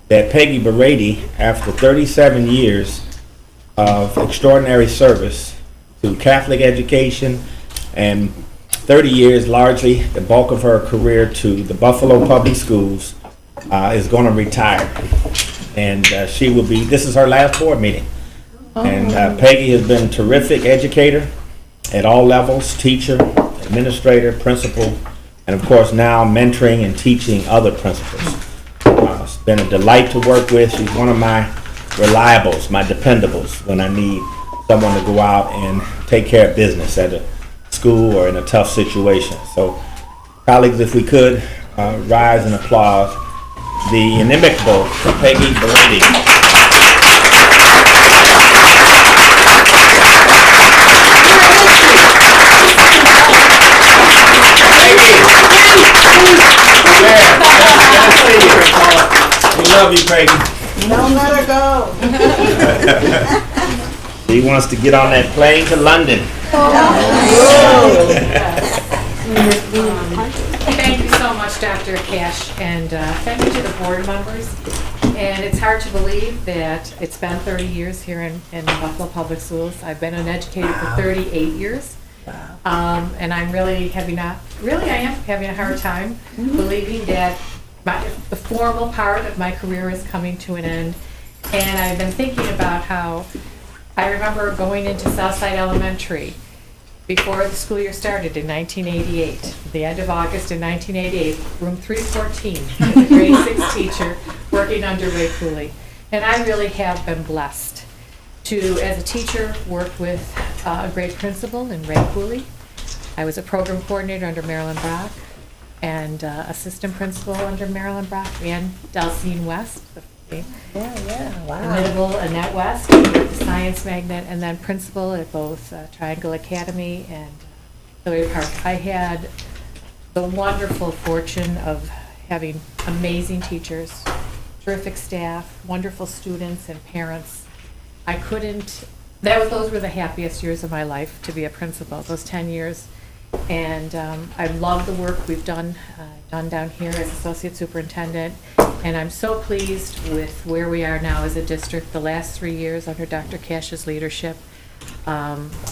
that Peggy Berady, after 37 years of extraordinary service to Catholic education and 30 years, largely the bulk of her career, to the Buffalo Public Schools, is going to retire. And she will be, this is her last board meeting. And Peggy has been a terrific educator at all levels, teacher, administrator, principal, and of course now mentoring and teaching other principals. It's been a delight to work with. She's one of my reliables, my dependables, when I need someone to go out and take care of business at a school or in a tough situation. So, colleagues, if we could rise and applaud the inimitable Peggy Berady. We love you, Peggy. Don't let her go. She wants to get on that plane to London. Thank you so much, Dr. Cash, and thank you to the board members. And it's hard to believe that it's been 30 years here in Buffalo Public Schools. I've been an educator for 38 years. And I'm really I am having a hard time believing that the formal part of my career is coming to an end. And I've been thinking about how I remember going into Southside Elementary before the school year started in 1988, the end of August in 1988, room 314, as a grade 6 teacher working under Ray Cooley. And I really have been blessed to, as a teacher, work with a great principal in Ray Cooley. I was a program coordinator under Marilyn Brock and assistant principal under Marilyn Brock and Delcine West, the inimitable Annette West, the science magnet, and then principal at both Triangle Academy and Hillary Park. I had the wonderful fortune of having amazing teachers, terrific staff, wonderful students and parents. Those were the happiest years of my life to be a principal, those 10 years. And I love the work we've done down here as associate superintendent. And I'm so pleased with where we are now as a district. The last 3 years under Dr. Cash's leadership,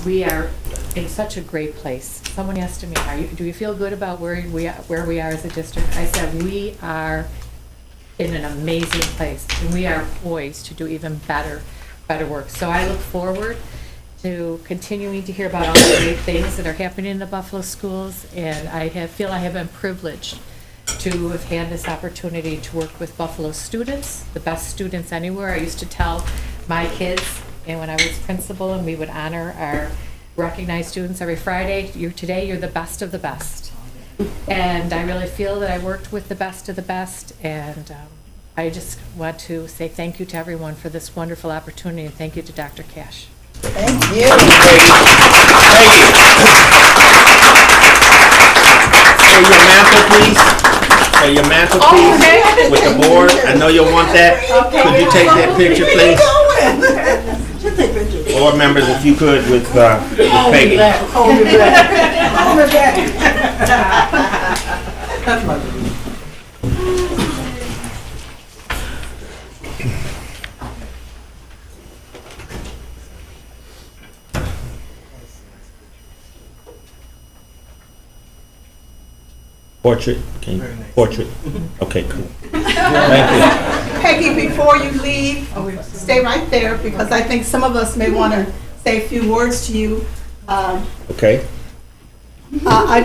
we are in such a great place. Someone asked me, do you feel good about where we are as a district? I said, we are in an amazing place, and we are poised to do even better work. So I look forward to continuing to hear about all the great things that are happening in the Buffalo schools, and I feel I have been privileged to have had this opportunity to work with Buffalo students, the best students anywhere. I used to tell my kids, and when I was principal, and we would honor our recognized students every Friday, today you're the best of the best. And I really feel that I worked with the best of the best, and I just want to say thank you to everyone for this wonderful opportunity, and thank you to Dr. Cash. Thank you. Say your mantle, please. Say your mantle, please, with the board. I know you'll want that. Could you take that picture, please? Board members, if you could, with Peggy. Hold it back. That's my baby. Portrait? Portrait? Okay, cool. Thank you. Peggy, before you leave, stay right there, because I think some of us may want to say a few words to you. Okay. I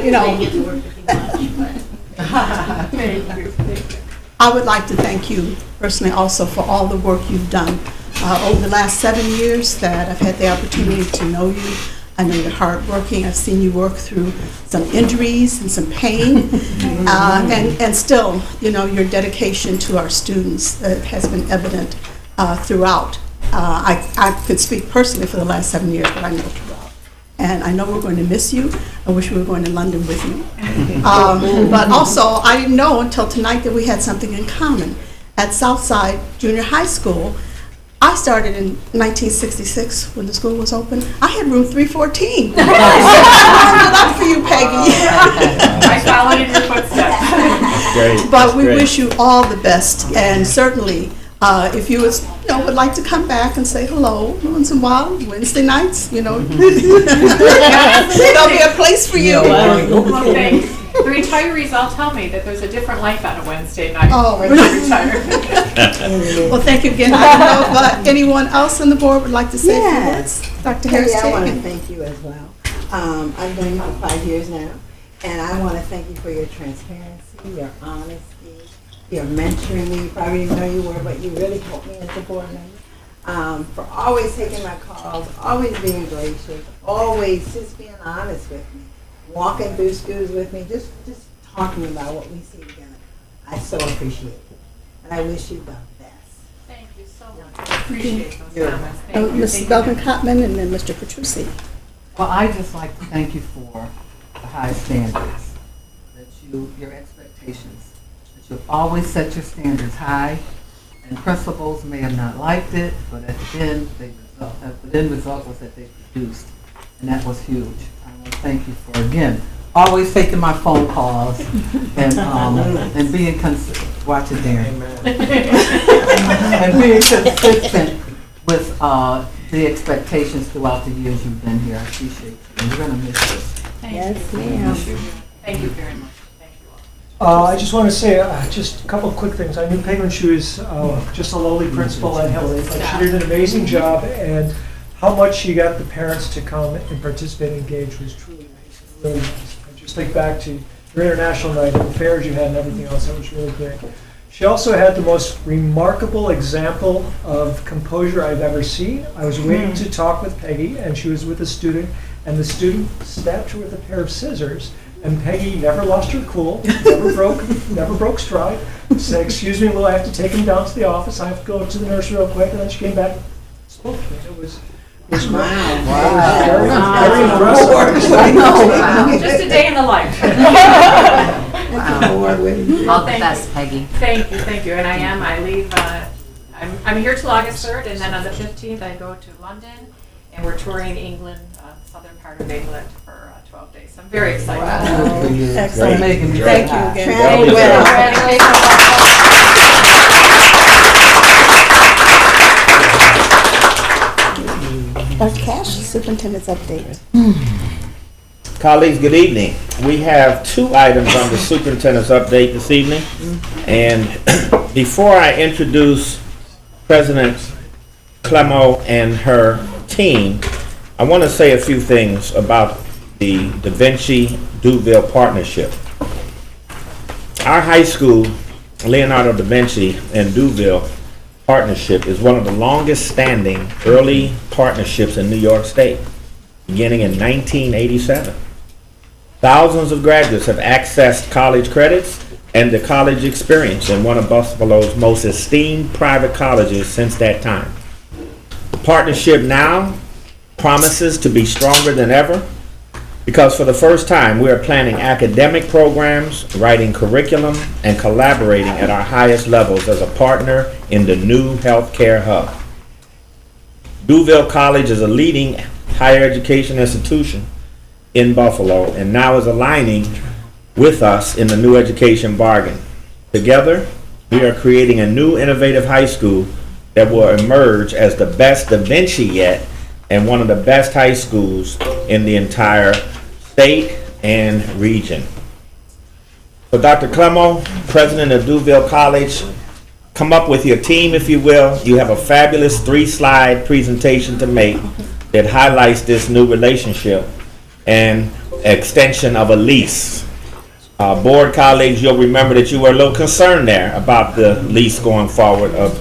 would like to thank you personally also for all the work you've done over the last 7 years that I've had the opportunity to know you. I know you're hardworking. I've seen you work through some injuries and some pain, and still, your dedication to our students has been evident throughout. I could speak personally for the last 7 years, but I know throughout. And I know we're going to miss you. I wish we were going to London with you. But also, I didn't know until tonight that we had something in common. At Southside Junior High School, I started in 1966 when the school was open. I had room 314. I warmed it up for you, Peggy. I followed in your footsteps. Great. But we wish you all the best, and certainly If you would like to come back and say hello once in a while, Wednesday nights, there'll be a place for you. Well, thanks. The retirees all tell me that there's a different life on a Wednesday night when they retire. Well, thank you again. I don't know if anyone else on the board would like to say a few words. Dr. Harris, I want to thank you as well. I've known you for 5 years now, and I want to thank you for your transparency, your honesty, your mentoring me. You probably didn't know you were, but you really helped me as a board member. For always taking my calls, always being gracious, always just being honest with me, walking through schools with me, just talking about what we see together. I so appreciate it, and I wish you the best. Thank you so much. I appreciate those comments. Thank you. Mrs. Belvin-Cotman and then Mr. Petrucci. Well, I'd just like to thank you for the high standards, your expectations, that you've always set your standards high, and principals may have not liked it, but at the end, the end result was that they produced, and that was huge. I want to thank you for, again, always taking my phone calls and being watching Darren, and being consistent with the expectations throughout the years you've been here. I appreciate you. And we're going to miss this. Thank Yes, you. ma'am. Thank you very much. Thank you all. I just want to say just a couple of quick things. I knew Peggy when she was just a lowly principal at Hillary, but she did an amazing job, and how much she got the parents to come and participate and engage was truly amazing, really nice. I just think back to your international night and the fairs you had and everything else. That was really great. She also had the most remarkable example of composure I've ever seen. I was waiting to talk with Peggy, and she was with a student, and the student stabbed her with a pair of scissors. And Peggy never lost her cool, never broke stride. Said, "Excuse me, Lou, I have to take him down to the office. I have to go to the nursery real quick." And then she came back and spoke to me. It was great. Very impressive. Just a day in the life. All the best, Peggy. Thank you. And I leave, I'm here till August 3rd, and then on the 15th I go to London, and we're touring England, southern part of England for 12 days. So I'm very excited. Excellent. Making me Thank very you happy. again. Travel well. Dr. Cash, Superintendent's update. Colleagues, good evening. We have 2 items on the superintendent's update this evening. And before I introduce President Clemo and her team, I want to say a few things about the Da Vinci-Duville partnership. Our high school, Leonardo da Vinci and Duville partnership, is one of the longest standing early partnerships in New York State, beginning in 1987. Thousands of graduates have accessed college credits and the college experience in one of Buffalo's most esteemed private colleges since that time. The partnership now promises to be stronger than ever because for the first time we are planning academic programs, writing curriculum, and collaborating at our highest levels as a partner in the new healthcare hub. Duville College is a leading higher education institution in Buffalo and now is aligning with us in the new education bargain. Together, we are creating a new innovative high school that will emerge as the best Da Vinci yet and one of the best high schools in the entire state and region. So Dr. Clemo, president of Duville College, come up with your team, if you will. You have a fabulous 3-slide presentation to make that highlights this new relationship and extension of a lease. Board colleagues, you'll remember that you were a little concerned there about the lease going forward of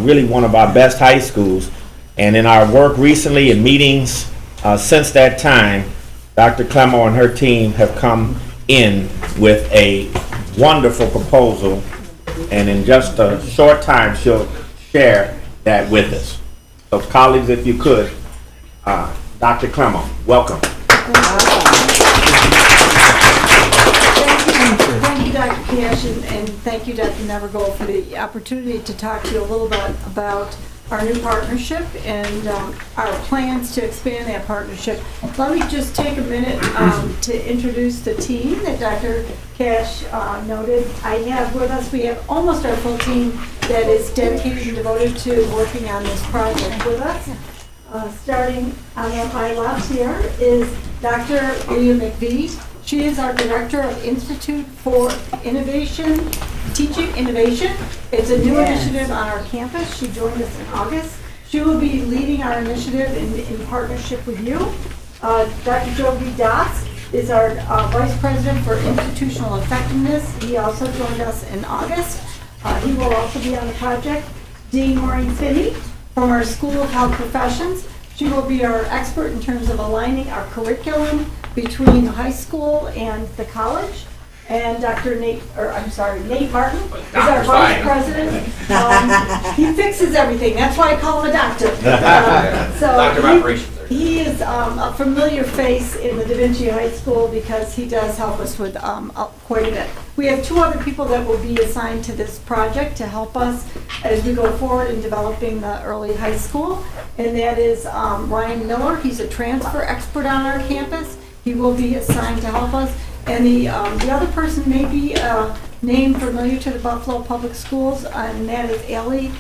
really one of our best high schools. And in our work recently in meetings since that time, Dr. Clemo and her team have come in with a wonderful proposal, and in just a short time she'll share that with us. So colleagues, if you could, Dr. Clemo, welcome. Thank you, Dr. Cash, and thank you, Dr. Nevergold, for the opportunity to talk to you a little bit about our new partnership and our plans to expand that partnership. Let me just take a minute to introduce the team that Dr. Cash noted. I have with us, we have almost our full team that is dedicated and devoted to working on this project with us. Starting on my left here is Dr. Leah McVie. She is our Director of Institute for Innovation, Teaching Innovation. It's a new initiative on our campus. She joined us in August. She will be leading our initiative in partnership with you. Dr. Jogi Das is our Vice President for Institutional Effectiveness. He also joined us in August. He will also be on the project. Dean Maureen Finney from our School of Health Professions. She will be our expert in terms of aligning our curriculum between the high school and the college. And Nate Martin is our Vice President. He fixes everything. That's why I call him a doctor. Doctor of Operations. He is a familiar face in the Da Vinci High School because he does help us with quite a bit. We have 2 other people that will be assigned to this project to help us as we go forward in developing the early high school. And that is Ryan Miller. He's a transfer expert on our campus. He will be assigned to help us. And the other person may be a name familiar to the Buffalo Public Schools, and that is Allie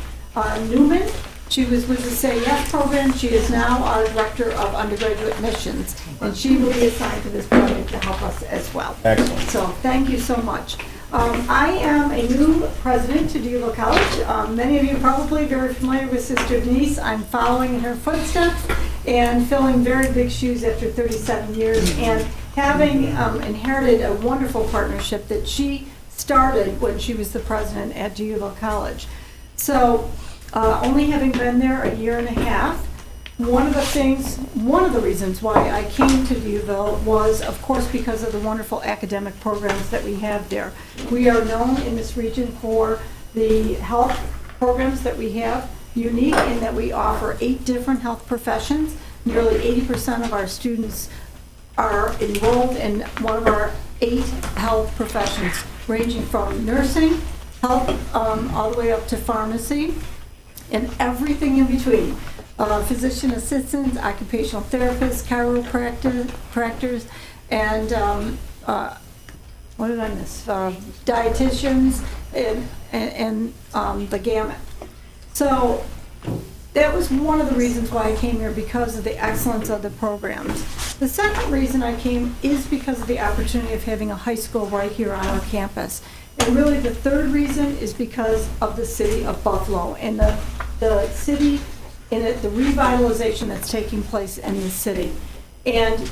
Newman. She was with the Say Yes program. She is now our Director of Undergraduate Admissions, and she will be assigned to this project to help us as well. Excellent. So thank you so much. I am a new president to DeYuba College. Many of you are probably very familiar with Sister Denise. I'm following in her footsteps and filling very big shoes after 37 years and having inherited a wonderful partnership that she started when she was the president at DeYuba College. So only having been there a year and a half, one of the reasons why I came to DeYuba was, of course, because of the wonderful academic programs that we have there. We are known in this region for the health programs that we have, unique in that we offer 8 different health professions. Nearly 80% of our students are enrolled in one of our 8 health professions, ranging from nursing, health, all the way up to pharmacy, and everything in between. Physician assistants, occupational therapists, chiropractors, and what did I miss? Dietitians, and the gamut. So that was one of the reasons why I came here, because of the excellence of the programs. The second reason I came is because of the opportunity of having a high school right here on our campus. And really the third reason is because of the city of Buffalo and the city and the revitalization that's taking place in the city. And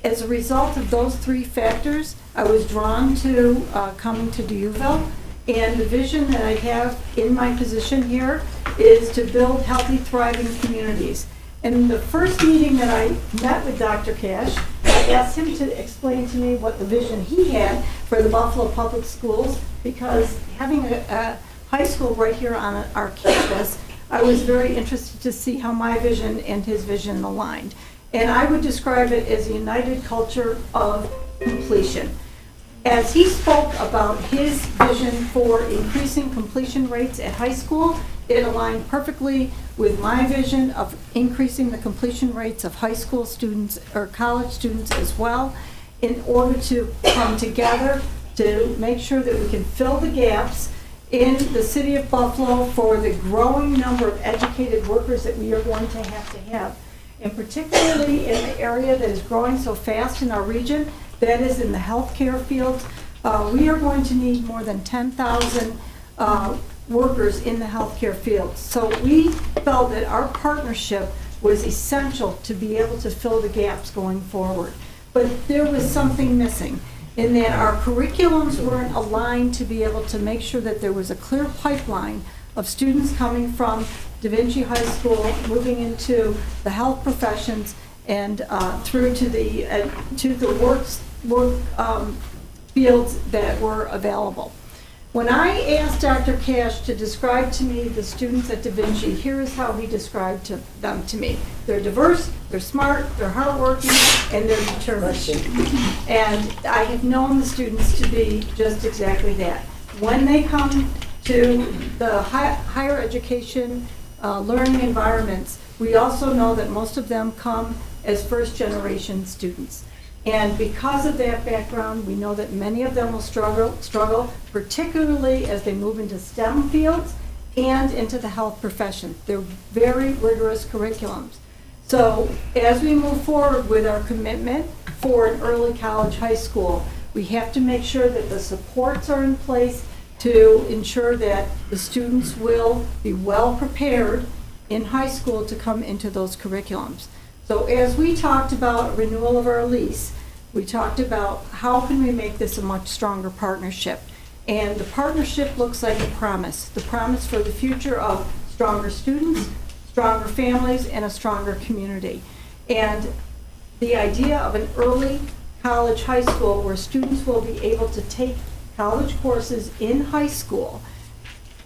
as a result of those 3 factors, I was drawn to coming to DeYuba. And the vision that I have in my position here is to build healthy, thriving communities. And the first meeting that I met with Dr. Cash, I asked him to explain to me what the vision he had for the Buffalo Public Schools, because having a high school right here on our campus, I was very interested to see how my vision and his vision aligned. And I would describe it as a united culture of completion. As he spoke about his vision for increasing completion rates at high school, it aligned perfectly with my vision of increasing the completion rates of high school students or college students as well, in order to come together to make sure that we can fill the gaps in the city of Buffalo for the growing number of educated workers that we are going to have. And particularly in the area that is growing so fast in our region, that is in the healthcare field. We are going to need more than 10,000 workers in the healthcare field. So we felt that our partnership was essential to be able to fill the gaps going forward. But there was something missing in that our curriculums weren't aligned to be able to make sure that there was a clear pipeline of students coming from Da Vinci High School, moving into the health professions, and through to the work fields that were available. When I asked Dr. Cash to describe to me the students at Da Vinci, here is how he described them to me. They're diverse, they're smart, they're hardworking, and they're determined. And I have known the students to be just exactly that. When they come to the higher education learning environments, we also know that most of them come as first-generation students. And because of that background, we know that many of them will struggle, particularly as they move into STEM fields and into the health profession. They're very rigorous curriculums. So as we move forward with our commitment for an early college, high school, we have to make sure that the supports are in place to ensure that the students will be well prepared in high school to come into those curriculums. So as we talked about renewal of our lease, we talked about how can we make this a much stronger partnership. And the partnership looks like a promise. The promise for the future of stronger students, stronger families, and a stronger community. And the idea of an early college, high school, where students will be able to take college courses in high school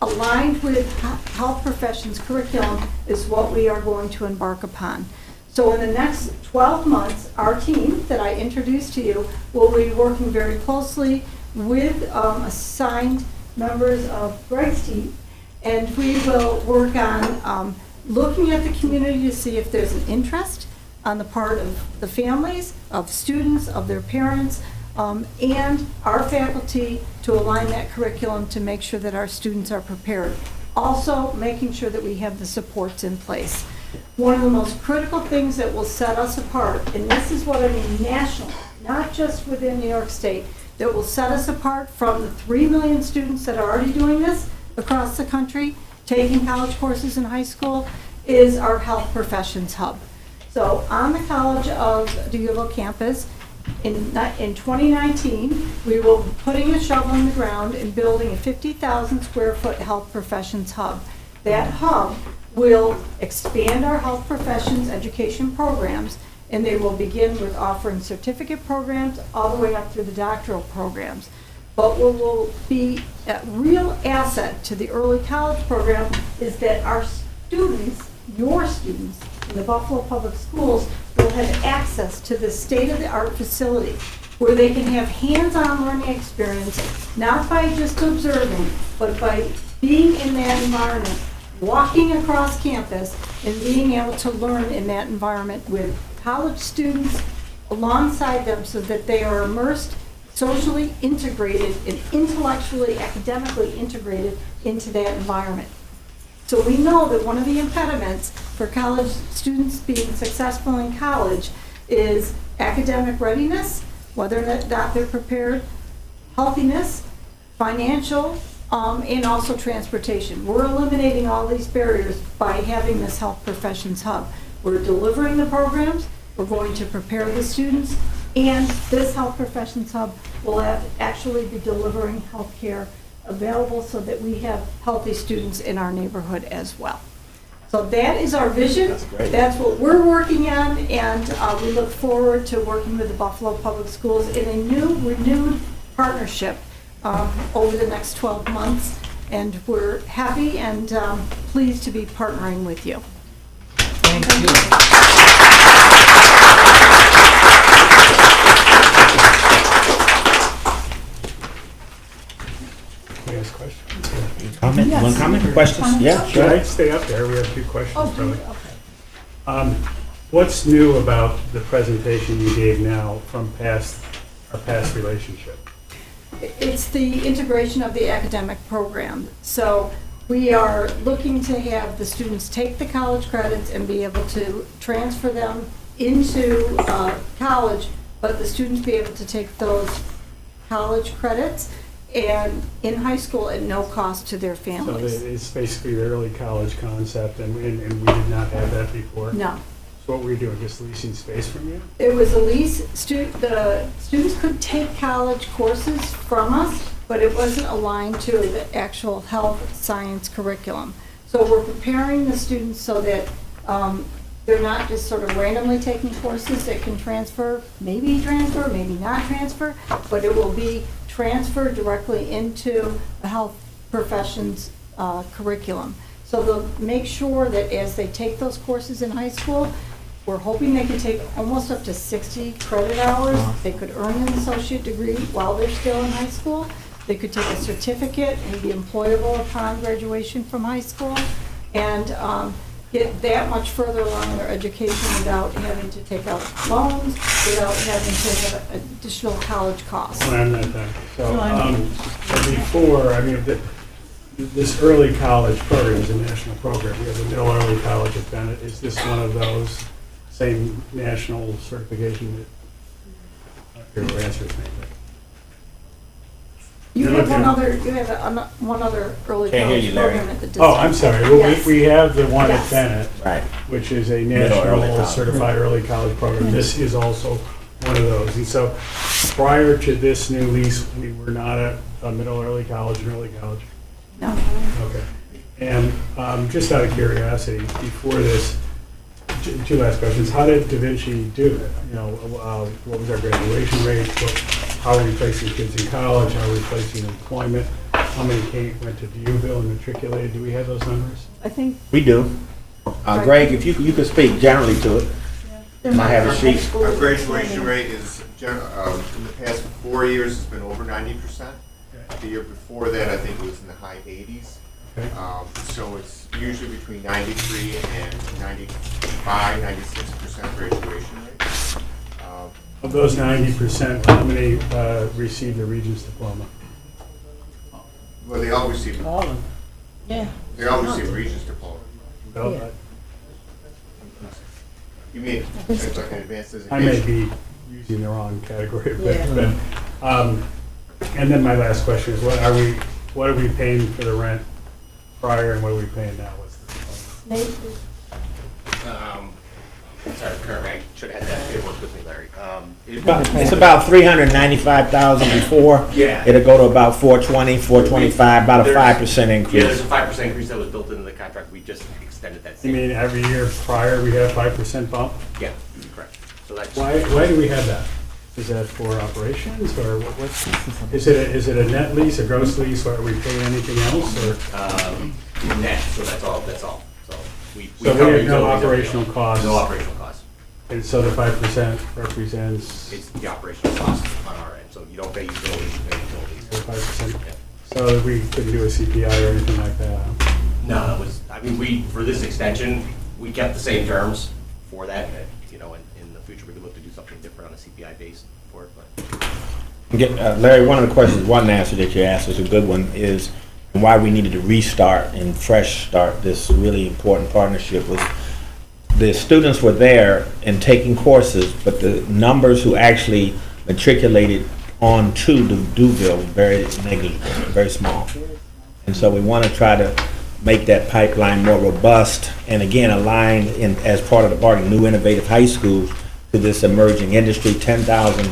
aligned with health professions curriculum is what we are going to embark upon. So in the next 12 months, our team that I introduced to you will be working very closely with assigned members of Greg's team, and we will work on looking at the community to see if there's an interest on the part of the families, of students, of their parents, and our faculty to align that curriculum to make sure that our students are prepared. Also, making sure that we have the supports in place. One of the most critical things that will set us apart, and this is what I mean national, not just within New York State, that will set us apart from the 3 million students that are already doing this across the country, taking college courses in high school, is our health professions hub. So on the College of DeYulo campus, in 2019, we will be putting a shovel in the ground and building a 50,000 square foot health professions hub. That hub will expand our health professions education programs, and they will begin with offering certificate programs all the way up through the doctoral programs. But what will be a real asset to the early college program is that our students, your students in the Buffalo Public Schools, will have access to this state-of-the-art facility where they can have hands-on learning experience, not by just observing, but by being in that environment, walking across campus and being able to learn in that environment with college students alongside them so that they are immersed, socially integrated, and intellectually, academically integrated into that environment. So we know that one of the impediments for college students being successful in college is academic readiness, whether or not they're prepared, healthiness, financial, and also transportation. We're eliminating all these barriers by having this health professions hub. We're delivering the programs, we're going to prepare the students, and this health professions hub will actually be delivering health care available so that we have healthy students in our neighborhood as well. So that is our vision. That's great. That's what we're working on, and we look forward to working with the Buffalo Public Schools in a new, renewed partnership over the next 12 months. And we're happy and pleased to be partnering with you. Thank you. Can I ask questions? Comment? Yes. One comment? Questions? Yeah, Should I sure. stay up there? We have a few questions. Oh, probably. okay. What's new about the presentation you gave now from our past relationship? It's the integration of the academic program. So we are looking to have the students take the college credits and be able to transfer them into college, but the students be able to take those college credits and in high school at no cost to their So families. it's basically the early college concept, and we did not have that before. No. So what were you doing, just leasing space from you? It was a lease. The students could take college courses from us, but it wasn't aligned to the actual health science curriculum. So we're preparing the students so that they're not just sort of randomly taking courses that can transfer, maybe not transfer, but it will be transferred directly into the health professions curriculum. So they'll make sure that as they take those courses in high school, we're hoping they can take almost up to 60 credit hours. They could earn an associate degree while they're still in high school. They could take a certificate and be employable upon graduation from high school, and get that much further along in their education without having to take out loans, without having to have additional college costs. Well, I'm not done. So before, I mean, this early college program is a national program. We have the middle early college at Bennett. Is this one of those same national certification that your answers me? You You're have one looking- other, one other early Can't hear college you, Larry. program at the district. Oh, I'm sorry. Well, Yes. we have the one at Yes. Bennett, Right. which is a Middle early national college. certified early college program. This is also one of those. And so prior to this new lease, we were not a middle early college and early college. No. Okay. And just out of curiosity, before this, two last questions. How did Da Vinci do it? You know, what was our graduation rate? How are we placing kids in college? How are we placing employment? How many went to Viewville and matriculated? Do we have those numbers? I think We do. Greg, if you could speak generally to it. I have a sheet. Our graduation rate is, in the past 4 years, it's been over 90%. The year before that, I think it was in the high 80s. Okay. So it's usually between 93 and 95, 96% graduation rate. Of those 90%, how many received the Regents diploma? Well, they all receive, Yeah. they all receive Regents diploma. Well, Yeah. You mean, it's like an advanced I may designation? be using the wrong category, Yeah. but, and then my last question is, what are we paying for the rent prior and what are we paying now? What's the Nate, Sorry, Kurt, I should have had that paperwork with me, Larry. It's about 395,000 before. Yeah. It'll go to about 420, 425, about a There's- 5% Yeah, increase. there's a 5% increase that was built into the contract. We just extended that. You mean every year prior we have 5% bump? Yeah, correct. So that's. Why do we have that? Is that for operations or what's, is it a net lease, a gross lease, or are we paying anything else or? Net, so that's all, So we. So we cover have no utilities, operational everything. costs? No operational costs. And so the 5% represents It's the operational costs on our end. So you don't pay utilities, you pay utilities. 5%? Yeah. So we couldn't do a CPI or anything like that? Huh? No, that was, I mean, for this extension, we kept the same terms for that. You know, in the future, we could look to do something different on a CPI base for it, but. Larry, one of the questions, one answer that you asked was a good one, is why we needed to restart and fresh start this really important partnership was the students were there and taking courses, but the numbers who actually matriculated on to the Duville were very negligible, very small. And so we want to try to make that pipeline more robust and again align in as part of the bargain, new innovative high schools to this emerging industry. 10,000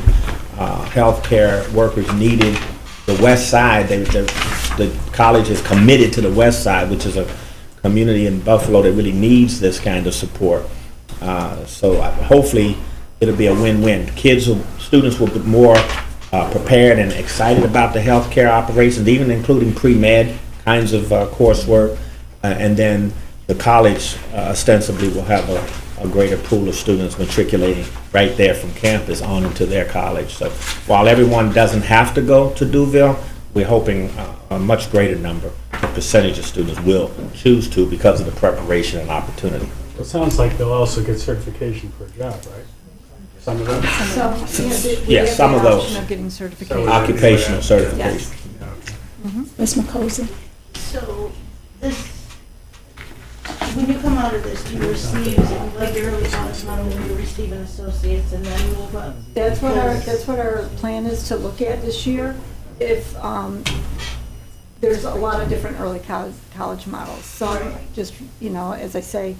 healthcare workers needed. The west side, the college is committed to the west side, which is a community in Buffalo that really needs this kind of support. So hopefully it'll be a win-win. Students will be more prepared and excited about the healthcare operations, even including pre-med kinds of coursework. And then the college ostensibly will have a greater pool of students matriculating right there from campus on into their college. So while everyone doesn't have to go to Duville, we're hoping a much greater number, a percentage of students will choose to because of the preparation and opportunity. It sounds like they'll also get certification for a job, right? Some of them? we Yes, have some the of those. option of getting certification. Occupational certification. Yes. Ms. McCosey? So this, when you come out of this, you receive, like your early college model, where you receive an associate's and then move up. That's what our plan is to look at this year. If, there's a lot of different early college models. Some just, as I say,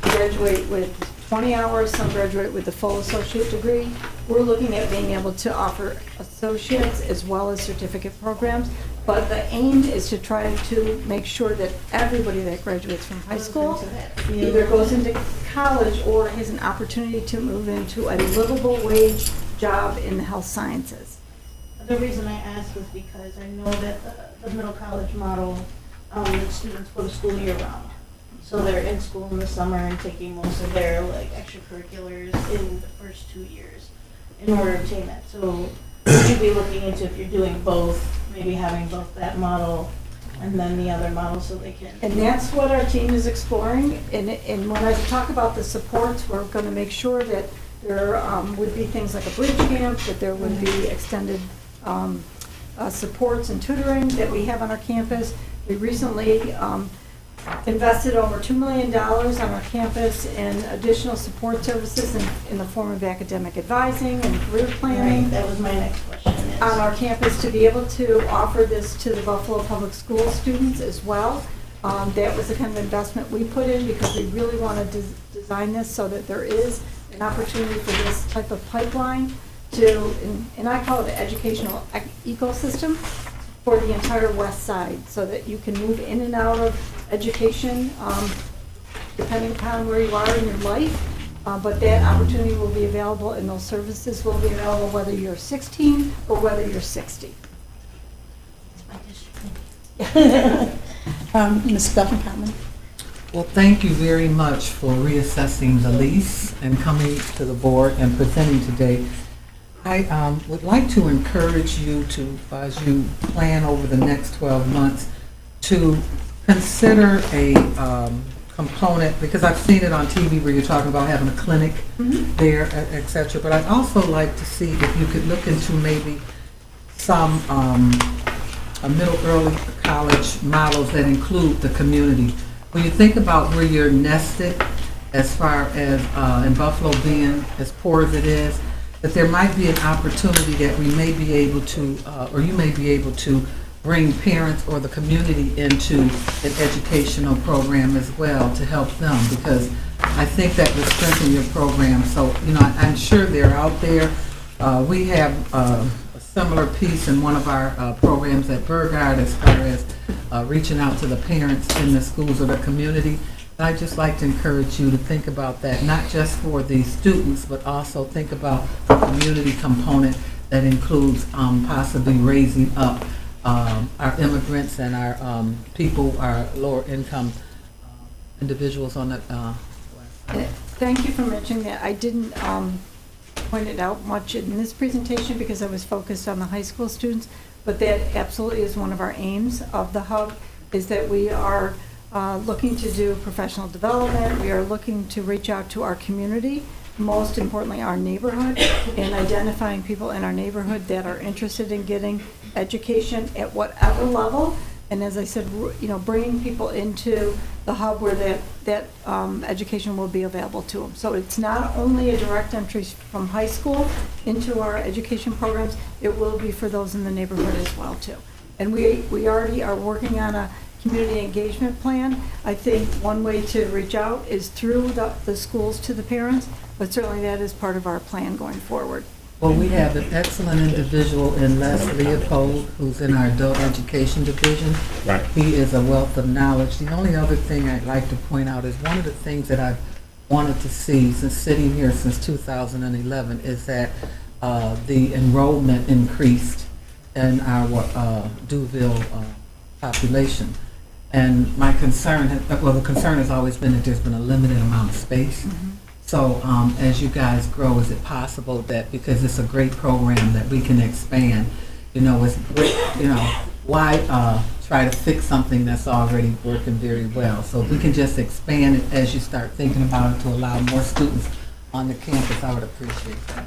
graduate with 20 hours, some graduate with the full associate degree. We're looking at being able to offer associates as well as certificate programs. But the aim is to try to make sure that everybody that graduates from high school either goes into college or has an opportunity to move into a livable wage job in the health sciences. The reason I ask is because I know that the middle college model, the students go to school year round. So they're in school in the summer and taking most of their extracurriculars in the first 2 years in order to obtain that. So you'd be looking into, if you're doing both, maybe having both that model and then the other model so they can. And that's what our team is exploring. And when I talk about the supports, we're going to make sure that there would be things like a bridge camp, that there would be extended supports and tutoring that we have on our campus, We recently invested over $2 million on our campus in additional support services in the form of academic advising and career planning. Right, that was my next question. On our campus to be able to offer this to the Buffalo Public Schools students as well. That was the kind of investment we put in because we really want to design this so that there is an opportunity for this type of pipeline to, and I call it an educational ecosystem for the entire west side so that you can move in and out of education depending upon where you are in your life. But that opportunity will be available and those services will be available whether you're 16 or whether you're 60. Ms. Duffy, comment? Well, thank you very much for reassessing the lease and coming to the board and presenting today. I would like to encourage you to, as you plan over the next 12 months, to consider a component, because I've seen it on TV where you're talking about having a clinic there, et cetera, but I'd also like to see if you could look into maybe some a middle early college models that include the community. When you think about where you're nested, as far as in Buffalo being as poor as it is, that there might be an opportunity that we may be able to, or you may be able to bring parents or the community into an educational program as well to help them, because I think that would strengthen your program. So, you know, I'm sure they're out there. We have a similar piece in one of our programs at Burgard as far as reaching out to the parents in the schools or the community. I'd just like to encourage you to think about that, not just for the students, but also think about the community component that includes possibly raising up our immigrants and our people, our lower income individuals on the Thank you for mentioning that. I didn't point it out much in this presentation because I was focused on the high school students, but that absolutely is one of our aims of the hub, is that we are looking to do professional development. We are looking to reach out to our community, most importantly our neighborhood, and identifying people in our neighborhood that are interested in getting education at whatever level. And as I said, you know, bringing people into the hub where that education will be available to them. So it's not only a direct entry from high school into our education programs, it will be for those in the neighborhood as well too. And we already are working on a community engagement plan. I think one way to reach out is through the schools to the parents, but certainly that is part of our plan going forward. Well, we have an excellent individual in Les Leopold, who's in our adult education division. Right. He is a wealth of knowledge. The only other thing I'd like to point out is one of the things that I've wanted to see since sitting here since 2011 is that the enrollment increased in our Duville population. And my concern, the concern has always been that there's been a limited amount of space. So as you guys grow, is it possible that, because it's a great program, that we can expand? You know, it's great, you know, why try to fix something that's already working very well? So if we can just expand it as you start thinking about it to allow more students on the campus, I would appreciate that.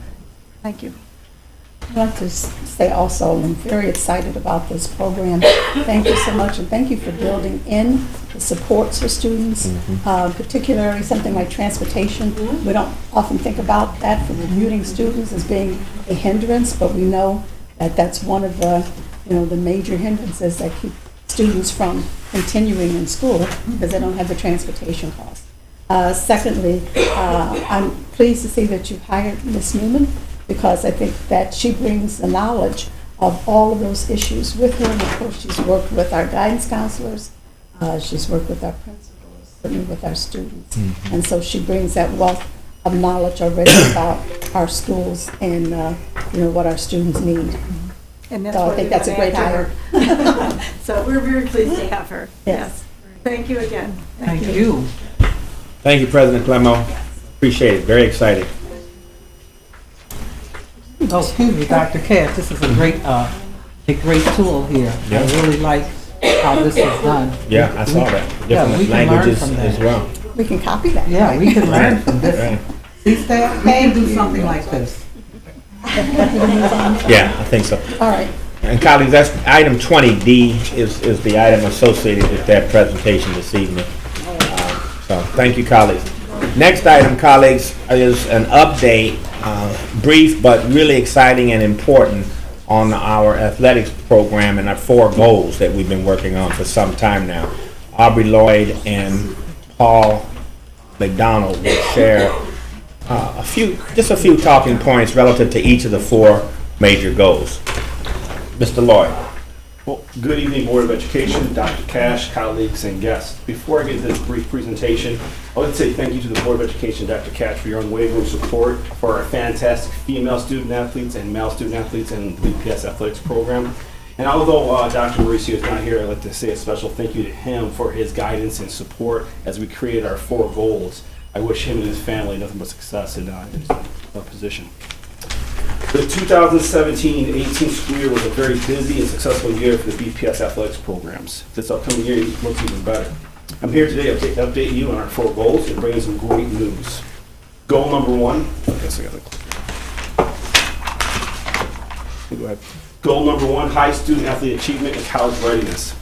Thank you. I'd like to say also, I'm very excited about this program. Thank you so much, and thank you for building in the supports for students, particularly something like transportation. We don't often think about that for commuting students as being a hindrance, but we know that that's one of the, you know, the major hindrances that keep students from continuing in school because they don't have the transportation costs. Secondly, I'm pleased to see that you've hired Ms. Newman, because I think that she brings the knowledge of all of those issues with her. And of course, she's worked with our guidance counselors, she's worked with our principals, certainly with our students. And so she brings that wealth of knowledge already about our schools and you know, what our students need. And that's So I think that's a great hire. So we're very pleased to have her. Yes. Thank you again. Thank you. Thank you, President Clemo. Appreciate it. Very excited. Oh, excuse me, Dr. Cass, this is a great tool here. Yeah. I really like how this is done. Yeah, I saw that. Yeah, we Different can learn languages from that. as well. We can copy that. Yeah, we can learn from this. Right. See, staff, we can do something like this. Yeah, I think so. All right. And colleagues, that's item 20D is the item associated with that presentation this evening. So thank you, colleagues. Next item, colleagues, is an update, brief but really exciting and important, on our athletics program and our 4 goals that we've been working on for some time now. Aubrey Lloyd and Paul McDonald will share just a few talking points relative to each of the 4 major goals. Mr. Lloyd. Well, good evening, Board of Education, Dr. Cash, colleagues, and guests. Before I get to this brief presentation, I would like to say thank you to the Board of Education, Dr. Cash, for your unwavering support for our fantastic female student athletes and male student athletes in the BPS athletics program. And although Dr. Mauricio is not here, I'd like to say a special thank you to him for his guidance and support as we created our 4 goals. I wish him and his family nothing but success in his position. The 2017-18 school year was a very busy and successful year for the BPS athletics programs. This upcoming year looks even better. I'm here today to update you on our 4 goals and bring you some great news. Goal number 1. Go ahead. Goal number 1, high student athlete achievement and college readiness.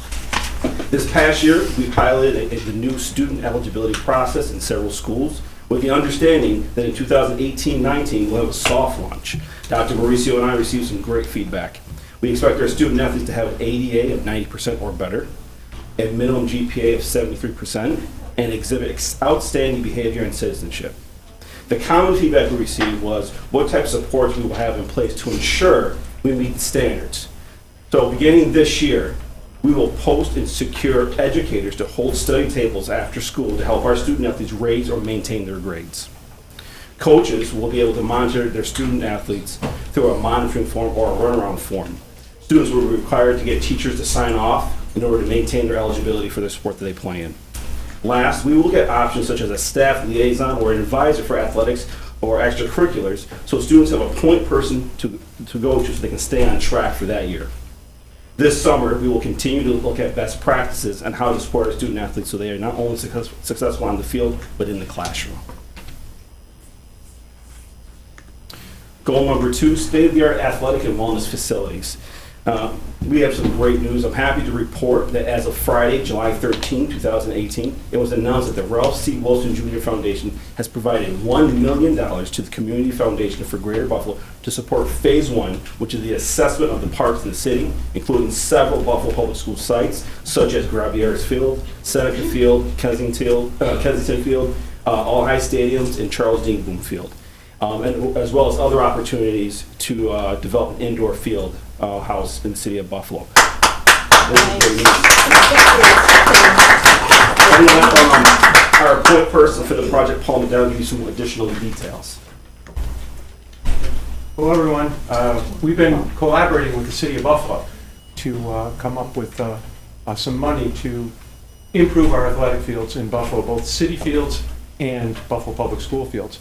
This past year, we piloted the new student eligibility process in several schools, with the understanding that in 2018-19 we'll have a soft launch. Dr. Mauricio and I received some great feedback. We expect our student athletes to have an ADA of 90% or better, a minimum GPA of 73%, and exhibit outstanding behavior and citizenship. The common feedback we received was what type of supports we will have in place to ensure we meet the standards. So beginning this year, we will post and secure educators to hold study tables after school to help our student athletes raise or maintain their grades. Coaches will be able to monitor their student athletes through a monitoring form or a runaround form. Students will be required to get teachers to sign off in order to maintain their eligibility for the sport that they play in. Last, we will get options such as a staff liaison or an advisor for athletics or extracurriculars, so students have a point person to go to so they can stay on track for that year. This summer, we will continue to look at best practices on how to support our student athletes so they are not only successful on the field, but in the classroom. Goal number 2, state-of-the-art athletic and wellness facilities. We have some great news. I'm happy to report that as of Friday, July 13, 2018, it was announced that the Ralph C. Wilson Jr. Foundation has provided $1 million to the Community Foundation for Greater Buffalo to support Phase 1, which is the assessment of the parks in the city, including several Buffalo Public School sites, such as Gravieres Field, Seneca Field, Kensington Field, all high stadiums, and Charles Dean Boom Field, and as well as other opportunities to develop an indoor field house in the city of Buffalo. Our point person for the project, Paul McDonald, will give you some additional details. Hello, everyone. We've been collaborating with the city of Buffalo to come up with some money to improve our athletic fields in Buffalo, both city fields and Buffalo Public School fields.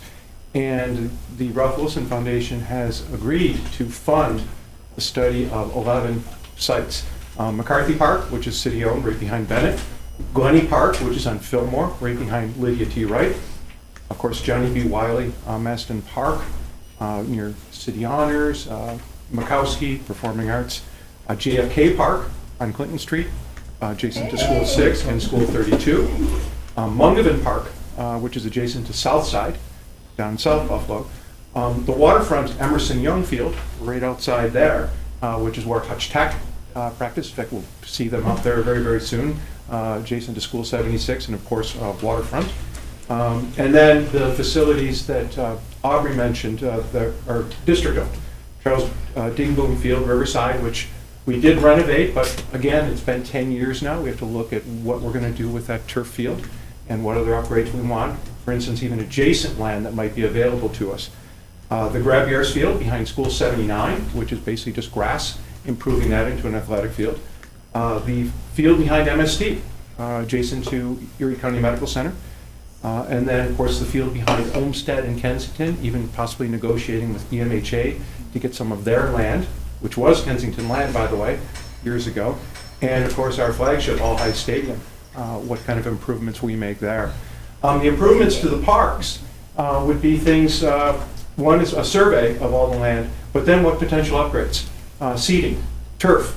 And the Ralph Wilson Foundation has agreed to fund the study of 11 sites. McCarthy Park, which is city-owned, right behind Bennett. Glennie Park, which is on Fillmore, right behind Lydia T. Wright. Of course, Johnny B. Wiley, Maston Park, near City Honors, Makowski, Performing Arts. JFK Park on Clinton Street, adjacent to School 6 and School 32. Mungavin Park, which is adjacent to Southside, down in South Buffalo. The waterfront Emerson Young Field, right outside there, which is where Hutch Tech practice. In fact, we'll see them out there very, very soon, adjacent to School 76 and, of course, waterfront. And then the facilities that Aubrey mentioned that are district-owned. Charles Dingboom Field, Riverside, which we did renovate, but again, it's been 10 years now. We have to look at what we're going to do with that turf field and what other upgrades we want. For instance, even adjacent land that might be available to us. The Gravieres Field behind School 79, which is basically just grass, improving that into an athletic field. The field behind MSD, adjacent to Erie County Medical Center. And then, of course, the field behind Olmsted and Kensington, even possibly negotiating with EMHA to get some of their land, which was Kensington land, by the way, years ago. And, of course, our flagship, All-High Stadium, what kind of improvements we make there. The improvements to the parks would be things, one is a survey of all the land, but then what potential upgrades? Seating, turf,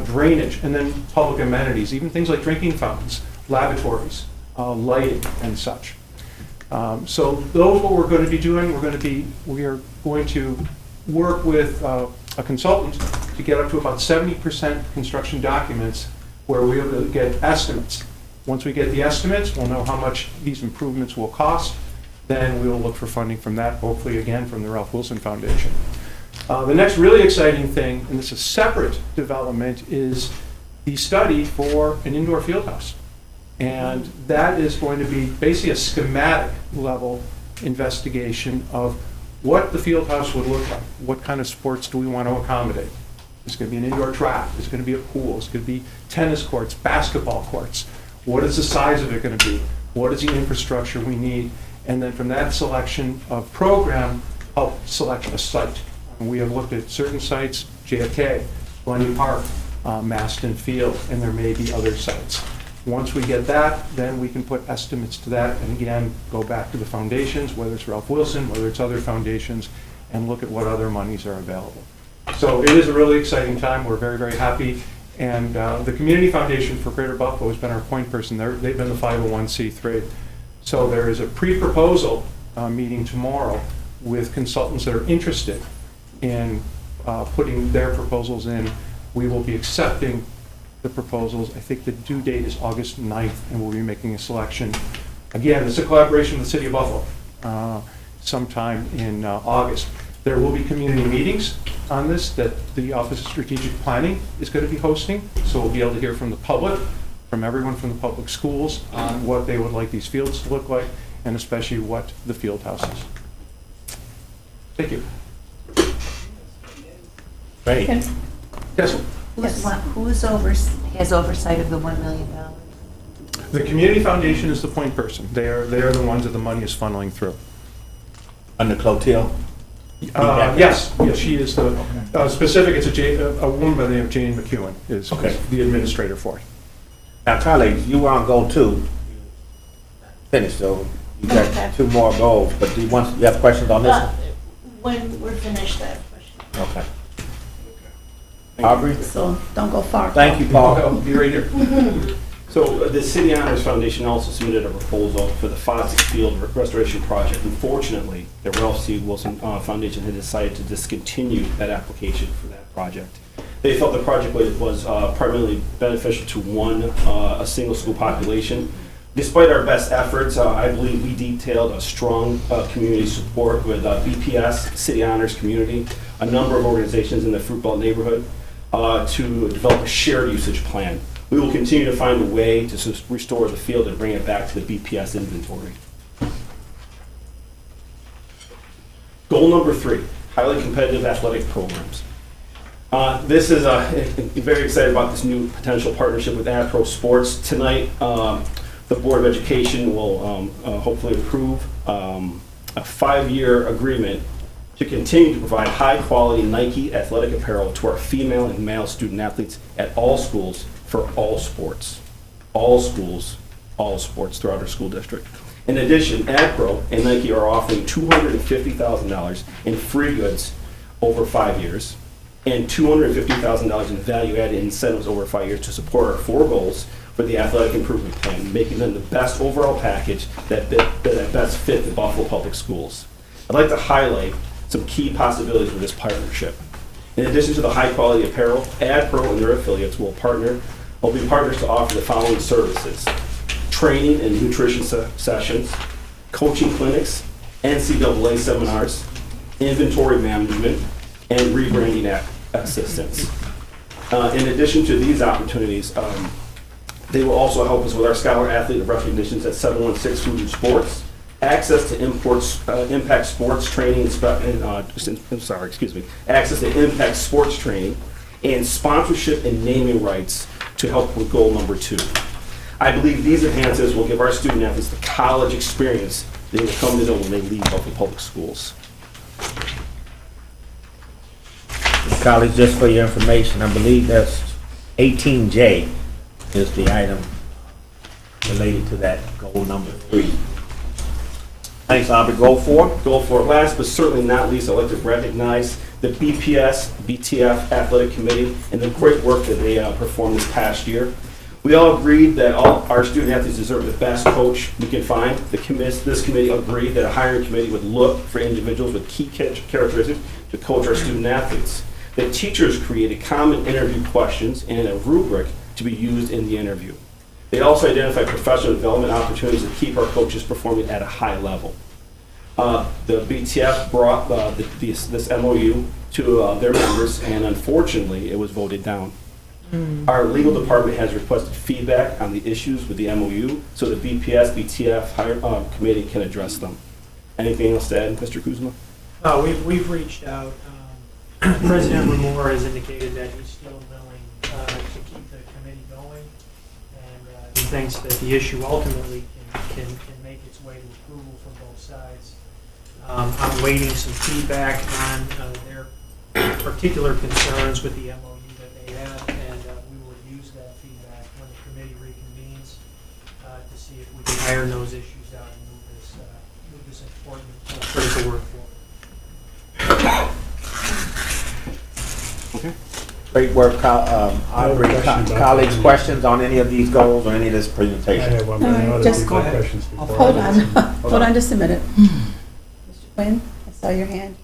drainage, and then public amenities, even things like drinking fountains, lavatories, lighting, and such. So those what we're going to be doing. We are going to work with a consultant to get up to about 70% construction documents where we'll be able to get estimates. Once we get the estimates, we'll know how much these improvements will cost. Then we'll look for funding from that, hopefully again from the Ralph Wilson Foundation. The next really exciting thing, and this is a separate development, is the study for an indoor field house. And that is going to be basically a schematic level investigation of what the field house would look like. What kind of sports do we want to accommodate? There's going to be an indoor track. There's going to be a pool. There's going to be tennis courts, basketball courts. What is the size of it going to be? What is the infrastructure we need? And then from that selection of program, help select a site. And we have looked at certain sites, JFK, Bundy Park, Maston Field, and there may be other sites. Once we get that, then we can put estimates to that, and again, go back to the foundations, whether it's Ralph Wilson, whether it's other foundations, and look at what other monies are available. So it is a really exciting time. We're very, very happy. And the Community Foundation for Greater Buffalo has been our point person. They've been the 501c3. So there is a pre-proposal meeting tomorrow with consultants that are interested in putting their proposals in. We will be accepting the proposals. I think the due date is August 9th, and we'll be making a selection. Again, it's a collaboration with the City of Buffalo sometime in August. There will be community meetings on this that the Office of Strategic Planning is going to be hosting, so we'll be able to hear from the public, from everyone from the public schools, on what they would like these fields to look like, and especially what the field house is. Thank you. Great. Yes. Has oversight of the $1 million? The Community Foundation is the point person. They are the ones that the money is funneling through. Under Clotilde? Yes, she is the specific. It's a woman by the name of Jane McEwen is the administrator for it. Now, colleagues, you were on goal 2. Finished, so you got 2 more goals. But do you have questions on this? When we're finished, I have a question. Okay. Aubrey? So don't go far. Thank you, Paul. I'll be right here. So the City Honors Foundation also submitted a proposal for the Fox Field Restoration Project. Unfortunately, the Ralph C. Wilson Foundation had decided to discontinue that application for that project. They felt the project was primarily beneficial to a single school population. Despite our best efforts, I believe we detailed a strong community support with BPS, City Honors Community, a number of organizations in the Fruit Belt neighborhood to develop a shared usage plan. We will continue to find a way to restore the field and bring it back to the BPS inventory. Goal number 3, highly competitive athletic programs. This is very excited about this new potential partnership with AdPro Sports. Tonight, the Board of Education will hopefully approve a 5-year agreement to continue to provide high-quality Nike athletic apparel to our female and male student athletes at all schools for all sports. All schools, all sports throughout our school district. In addition, AdPro and Nike are offering $250,000 in free goods over 5 years and $250,000 in value-added incentives over 5 years to support our 4 goals for the athletic improvement plan, making them the best overall package that best fit the Buffalo Public Schools. I'd like to highlight some key possibilities with this partnership. In addition to the high-quality apparel, AdPro and their affiliates will be partners to offer the following services: training and nutrition sessions, coaching clinics, NCAA seminars, inventory management, and rebranding assistance. In addition to these opportunities, they will also help us with our Scholar Athlete recognitions at 716 Food and Sports, access to Impact Sports Training, access to Impact Sports Training, and sponsorship and naming rights to help with goal number 2. I believe these enhancements will give our student athletes the college experience they will come to know when they leave Buffalo Public Schools. Colleagues, just for your information, I believe that's 18J is the item related to that goal number 3. Thanks, Aubrey. Goal 4? Goal 4. Last but certainly not least, I'd like to recognize the BPS, BTF Athletic Committee, and the great work that they performed this past year. We all agreed that all our student athletes deserve the best coach we can find. This committee agreed that a hiring committee would look for individuals with key characteristics to coach our student athletes. The teachers created common interview questions and a rubric to be used in the interview. They also identified professional development opportunities to keep our coaches performing at a high level. The BTF brought this MOU to their members, and unfortunately, it was voted down. Our legal department has requested feedback on the issues with the MOU, so the BPS, BTF committee can address them. Anything else to add, Mr. Kuzma? We've reached out. President Lamore has indicated that he's still willing to keep the committee going, and he thinks that the issue ultimately can make its way to approval from both sides. I'm waiting some feedback on their particular concerns with the MOU that they have, and we will use that feedback when the committee reconvenes to see if we can iron those issues out and move this important critical work forward. Okay. Great work, Aubrey. Colleagues, questions on any of these goals or any of this I presentation? have one, but I know other Just people go have ahead. questions before. Hold on, hold on just a minute. Mr. Quinn, I saw your hand.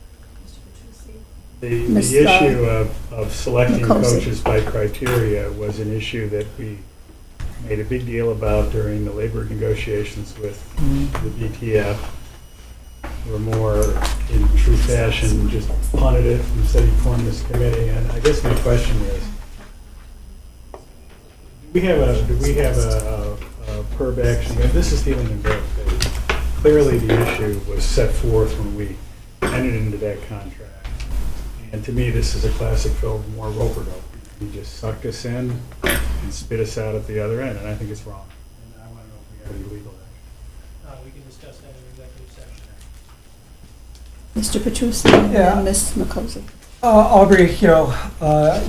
The Ms. issue of selecting Nicosi. coaches by criteria was an issue that we made a big deal about during the labor negotiations with the BTF. We're more in true fashion, just punted it and said he formed this committee. And I guess my question is, do we have a PERB action? And this is dealing in bad faith. Clearly, the issue was set forth when we entered into that contract. And to me, this is a classic Phil Moore rope-a-dope. He just sucked us in and spit us out at the other end, and I think it's wrong. And I want to know if we have any legal action. We can discuss that in executive session. Mr. Petrucci Yeah. and Ms. McCosey. Aubrey,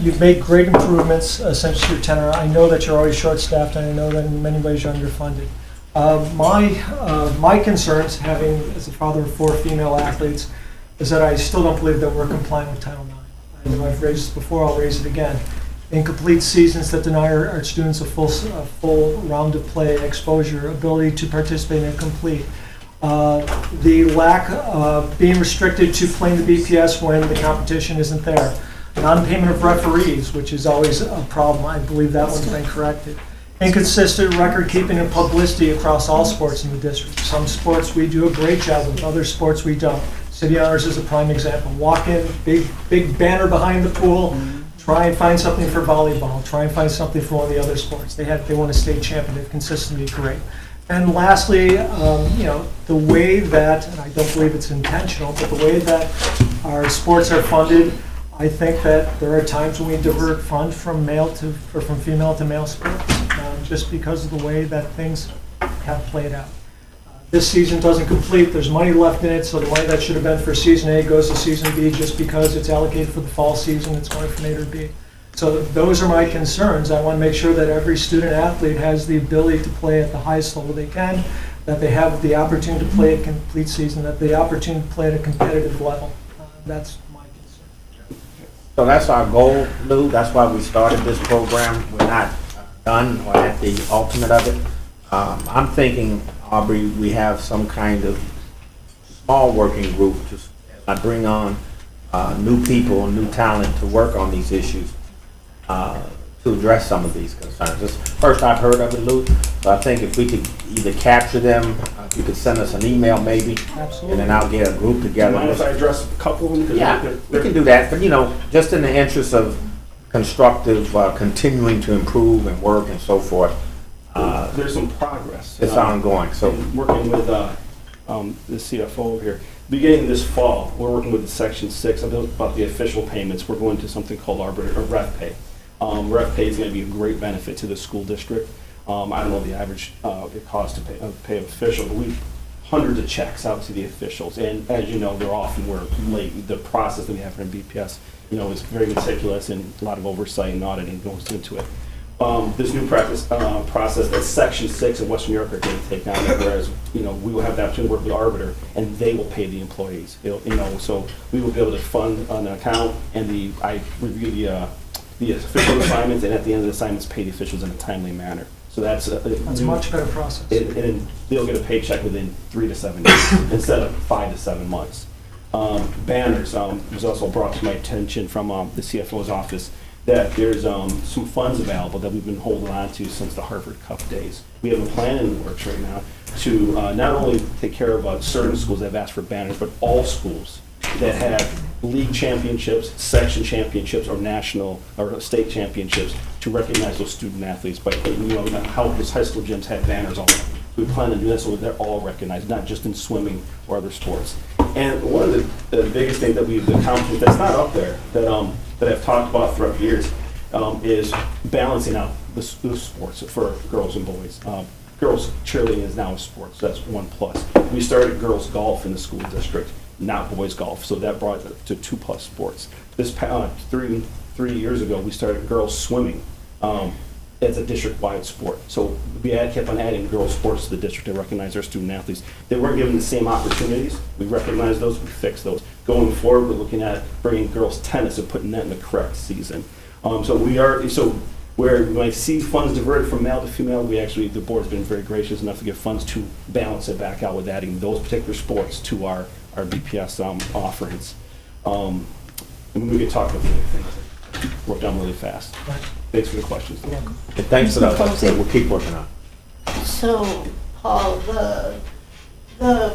you've made great improvements since your tenure. I know that you're always short-staffed, and I know that in many ways you're underfunded. My concerns, having as a father of 4 female athletes, is that I still don't believe that we're complying with Title IX. I know I've raised this before, I'll raise it again. Incomplete seasons that deny our students a full round of play, exposure, ability to participate and complete. The lack of being restricted to playing the BPS when the competition isn't there. Non-payment of referees, which is always a problem. I believe that one's been corrected. Inconsistent record keeping and publicity across all sports in the district. Some sports we do a great job with, other sports we don't. City Honors is a prime example. Walk in, big banner behind the pool, try and find something for volleyball, try and find something for one of the other sports. They want a state champion, they've consistently been great. And lastly, the way that, and I don't believe it's intentional, but the way that our sports are funded, I think that there are times when we divert funds from female to male sports, just because of the way that things have played out. This season doesn't complete, there's money left in it, so the money that should have been for season A goes to season B just because it's allocated for the fall season, it's going from A to B. So those are my concerns. I want to make sure that every student athlete has the ability to play at the highest level they can, that they have the opportunity to play a complete season, that the opportunity to play at a competitive level. That's my concern. So that's our goal, Lou. That's why we started this program. We're not done or at the ultimate of it. I'm thinking, Aubrey, we have some kind of small working group to bring on new people and new talent to work on these issues to address some of these concerns. This first I've heard of it, Lou. So I think if we could either capture them, if you could send us an email maybe, Absolutely. and then I'll get a group Do together. you mind if I address a couple of them? 'Cause Yeah, we can do that, but just in the interest of constructive, continuing to improve and work and so forth. There's some progress. It's ongoing, so. Working with the CFO here. Beginning this fall, we're working with the Section 6 about the official payments. We're going to something called ref pay. Ref pay is going to be a great benefit to the school district. I don't know the average it costs to pay an official, but we hundreds of checks out to the officials, and as you know, they're often late. The process that we have for BPS, is very meticulous, and a lot of oversight and auditing goes into it. this new process that Section 6 in Western New York are going to take on, whereas, we will have the opportunity to work with the arbiter, and they will pay the employees. So we will be able to fund an account, and I review the official assignments, and at the end of the assignments, pay the officials in a timely manner. So that's a much better process. And they'll get a paycheck within 3 to 7 days instead of 5 to 7 months. Banners was also brought to my attention from the CFO's office that there's some funds available that we've been holding on to since the Harvard Cup days. We have a plan in the works right now to not only take care of certain schools that have asked for banners, but all schools that have league championships, section championships, or national or state championships to recognize those student athletes. But how his high school gyms have banners on them. We plan to do that so they're all recognized, not just in swimming or other sports. And one of the biggest things that we've accomplished that's not up there that I've talked about throughout the years is balancing out the sports for girls and boys. Girls cheerleading is now a sport, so that's 1+. We started girls golf in the school district, not boys golf, so that brought it to 2+ sports. This 3 years ago, we started girls swimming. As a district-wide sport. So we kept on adding girls' sports to the district to recognize our student athletes. They weren't given the same opportunities. We recognized those, we fixed those. Going forward, we're looking at bringing girls' tennis and putting that in the correct season. Where we might see funds diverted from male to female, the board's been very gracious enough to give funds to balance it back out with adding those particular sports to our BPS offerings. And we can talk about the things. Worked on really fast. Thanks for the questions. Thanks for that. We'll keep working on it. So, Paul, the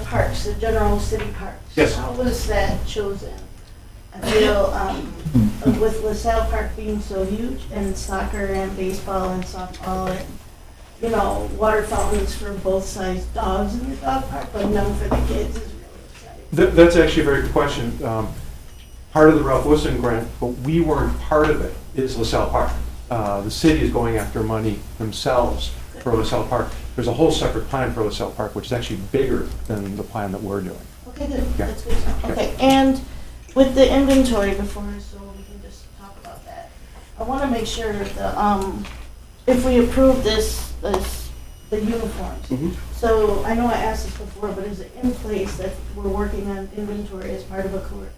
parks, the general city parks. Yes. How was that chosen? I feel with LaSalle Park being so huge, and soccer and baseball and softball and water fountains for both sides, dogs in the dog park, but none for the kids is really exciting. That's actually a very good question. Part of the Ralph Wilson grant, but we weren't part of it, is LaSalle Park. The city is going after money themselves for LaSalle Park. There's a whole separate plan for LaSalle Park, which is actually bigger than the plan that we're doing. Okay, good. Yeah. That's good stuff. Okay, and with the inventory before, so we can just talk about that. I want to make sure that if we approve the uniforms. Mm-hmm. So I know I asked this before, but is it in place that we're working on inventory as part of a curriculum?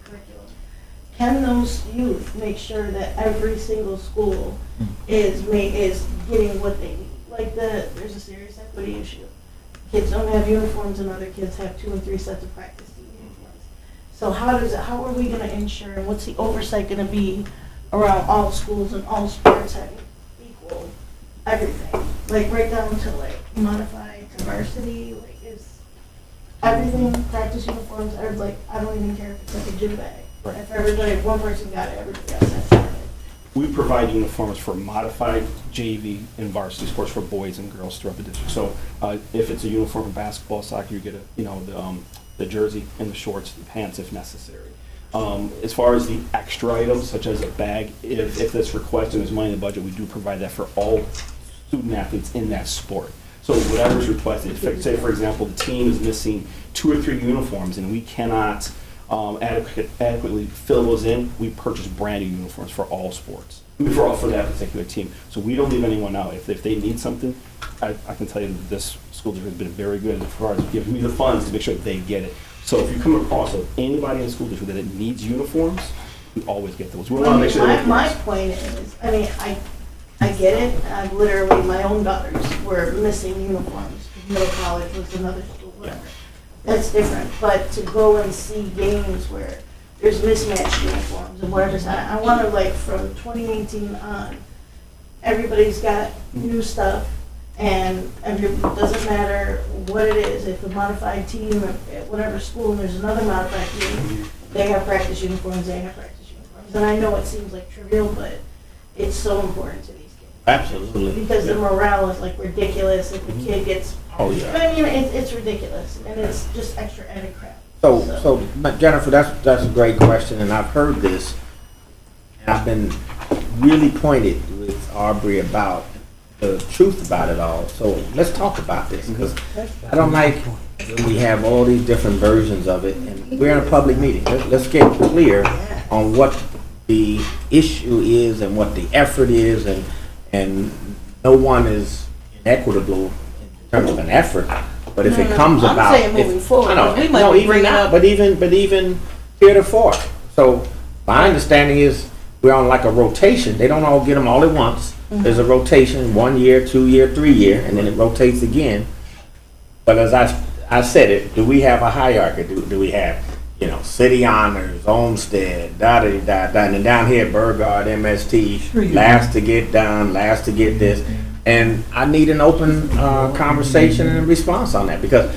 Can those youth make sure that every single school is getting what they need? Like there's a serious equity issue. Kids don't have uniforms and other kids have 2 and 3 sets of practice team uniforms. So how are we going to ensure, and what's the oversight going to be around all schools and all sports having equal everything? Like right down to like modified to varsity, like is everything practice uniforms are like, I don't even care if it's like a gym bag. Right. If one person got it, everybody else has to have it. We provide uniforms for modified JV and varsity sports for boys and girls throughout the district. So if it's a uniform for basketball, soccer, you get the jersey and the shorts, the pants if necessary. As far as the extra items, such as a bag, if that's requested and there's money in the budget, we do provide that for all student athletes in that sport. So whatever is requested, if, say for example, the team is missing 2 or 3 uniforms and we cannot adequately fill those in, we purchase brand new uniforms for all sports, for that particular team. So we don't leave anyone out. If they need something, I can tell you that this school district has been very good as far as giving me the funds to make sure they get it. So if you come across anybody in the school district that needs uniforms, we always get those. We want to make sure my point is, I mean, I get it. I've literally, my own daughters were missing uniforms. Middle college was another school, whatever. That's different, but to go and see games where there's mismatched uniforms and whatever, I want to, like, from 2018 on, everybody's got new stuff, and it doesn't matter what it is, if the modified team at whatever school and there's another modified team, they have practice uniforms, they have practice uniforms. And I know it seems like trivial, but it's so important to these kids. Absolutely. Because the morale is like ridiculous if the kid gets, Oh, yeah. I mean, it's ridiculous, and it's just extra added crap. So Jennifer, that's a great question, and I've heard this, and I've been really pointed with Aubrey about the truth about it all. So let's talk about this, because I don't like when we have all these different versions of it, and we're in a public meeting. Let's get clear on what the issue is and what the effort is, and no one is inequitable in terms of an effort, but if it comes I'm about. saying moving forward, I know, because we might no, be even bringing now, up- but even heretofore. So my understanding is we're on like a rotation. They don't all get them all at once. There's a rotation, 1 year, 2 year, 3 year, and then it rotates again. But as I said it, do we have a hierarchy? Do we have, city honors, Olmsted, da-da-da-da, and then down here, Burgard, MST, last to get done, last to get this. And I need an open conversation and response on that, because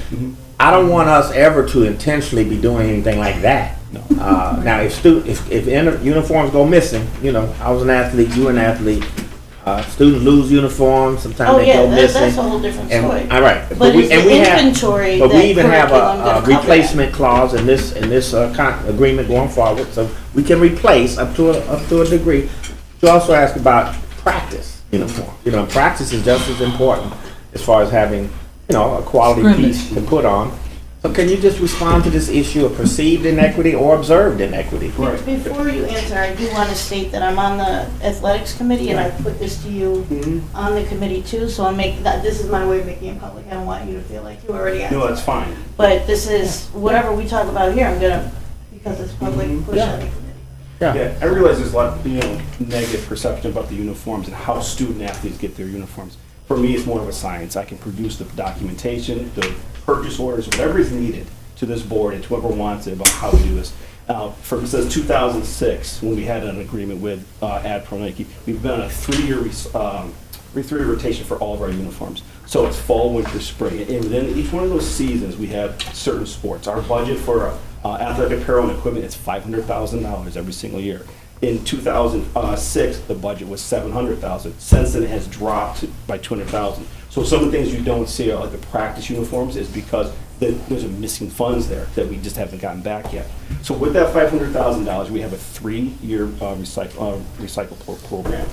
I don't want us ever to intentionally be doing anything like that. Now, if uniforms go missing, I was an athlete, you were an athlete. Students lose uniforms, sometimes they go missing. That's a whole different story. All right, But it's the inventory but we that even have curriculum a gonna cover replacement clause in this agreement going forward, so we can replace up to a degree. You also asked about practice uniform. Practice is just as important as far as having a quality piece to put on. So can you just respond to this issue of perceived inequity or observed inequity? Right. Before you answer, I do want to state that I'm on the athletics committee, and I put this to you on the committee too, so this is my way of making it public. I don't want you to feel like you already answered. No, that's fine. But this is, whatever we talk about here, I'm gonna, because it's public, push on the committee. Yeah, I realize there's a lot of, negative perception about the uniforms and how student athletes get their uniforms. For me, it's more of a science. I can produce the documentation, the purchase orders, whatever is needed to this board and to whoever wants it about how we do this. Since 2006, when we had an agreement with AdPro Nike, we've been on a three-year rotation for all of our uniforms. So it's fall, winter, spring. And within each one of those seasons, we have certain sports. Our budget for athletic apparel and equipment is $500,000 every single year. In 2006, the budget was $700,000. Since then, it has dropped by $200,000. So some of the things you don't see are like the practice uniforms is because there's a missing funds there that we just haven't gotten back yet. So with that $500,000, we have a 3-year recycle program.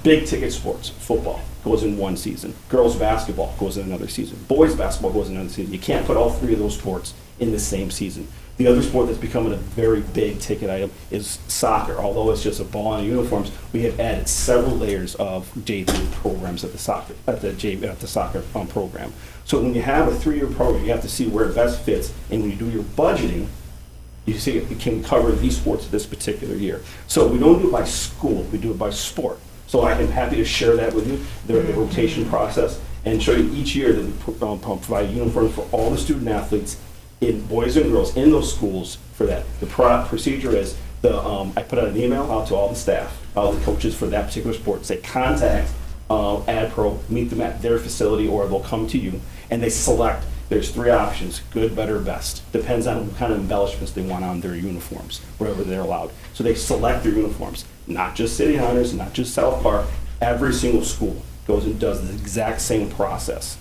Big ticket sports, football goes in one season. Girls basketball goes in another season. Boys basketball goes in another season. You can't put all 3 of those sports in the same season. The other sport that's becoming a very big ticket item is soccer. Although it's just a ball and uniforms, we have added several layers of JV programs at the soccer program. So when you have a 3-year program, you have to see where it best fits. And when you do your budgeting, you see it can cover these sports this particular year. So we don't do it by school, we do it by sport. So I am happy to share that with you, the rotation process, and show you each year that we provide uniforms for all the student athletes in boys and girls in those schools for that. The procedure is I put out an email out to all the staff, all the coaches for that particular sport, say contact AdPro, meet them at their facility, or they'll come to you, and they select. There's 3 options: good, better, best. Depends on what kind of embellishments they want on their uniforms, wherever they're allowed. So they select their uniforms, not just City Honors, not just South Park. Every single school goes and does the exact same process.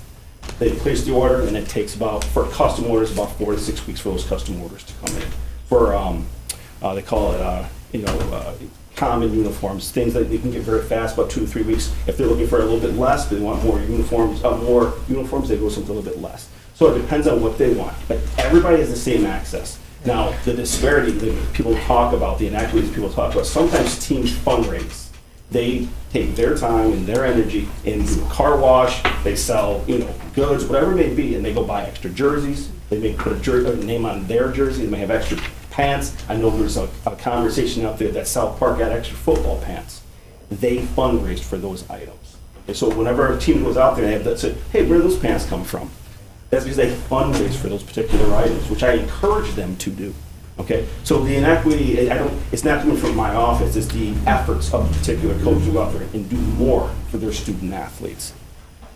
They place the order, and it takes for custom orders, about 4 to 6 weeks for those custom orders to come in. For, they call it, common uniforms, things that they can get very fast, about 2 to 3 weeks. If they're looking for a little bit less, they want more uniforms, they go something a little bit less. So it depends on what they want, but everybody has the same access. Now, the disparity that people talk about, the inequities people talk about, sometimes teams fundraise. They take their time and their energy and do a car wash, they sell, goods, whatever it may be, and they go buy extra jerseys. They may put a name on their jersey, they may have extra pants. I know there's a conversation out there that South Park had extra football pants. They fundraised for those items. And so whenever a team goes out there, they have that say, hey, where do those pants come from? That's because they fundraise for those particular items, which I encourage them to do. Okay, so the inequity, it's not coming from my office, it's the efforts of a particular coach to go out there and do more for their student athletes.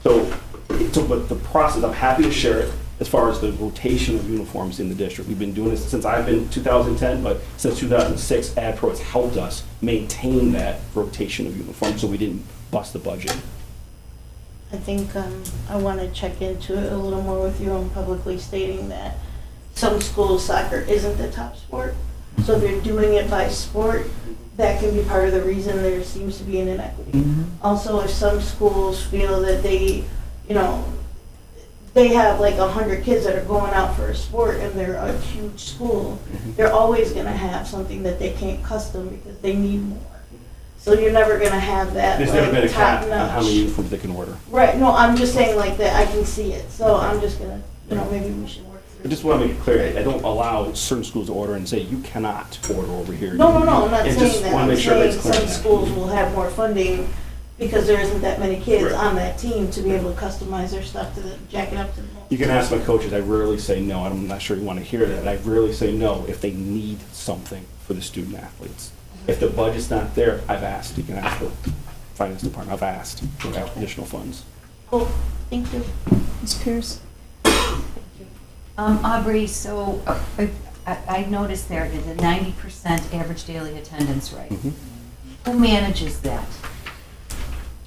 So but the process, I'm happy to share it as far as the rotation of uniforms in the district. We've been doing this since I've been 2010, but since 2006, AdPro has helped us maintain that rotation of uniforms so we didn't bust the budget. I think I want to check into it a little more with you on publicly stating that some schools soccer isn't the top sport. So if you're doing it by sport, that can be part of the reason there seems to be an inequity. Also, if some schools feel that they have like 100 kids that are going out for a sport and they're a huge school, they're always going to have something that they can't custom because they need more. So you're never gonna have that, There's never been a like, cap top on how notch. many uniforms they can order. Right, no, I'm just saying like that, I can see it, so I'm just gonna, maybe we should work I through. just want to make it clear, I don't allow certain schools to order and say, you cannot order over here. No, I'm not And saying just that, wanna I'm make sure saying that's clear. some schools will have more funding because there isn't that many kids Right. on that team to be able to customize their stuff jack it up to the. You can ask my coaches, I rarely say no, I'm not sure you want to hear that, I rarely say no if they need something for the student athletes. If the budget's not there, I've asked, you can ask the finance department, I've asked for additional funds. Cool, thank you. Ms. Pierce? Aubrey, so I noticed there that the 90% average daily attendance rate. Mhm. Who manages that?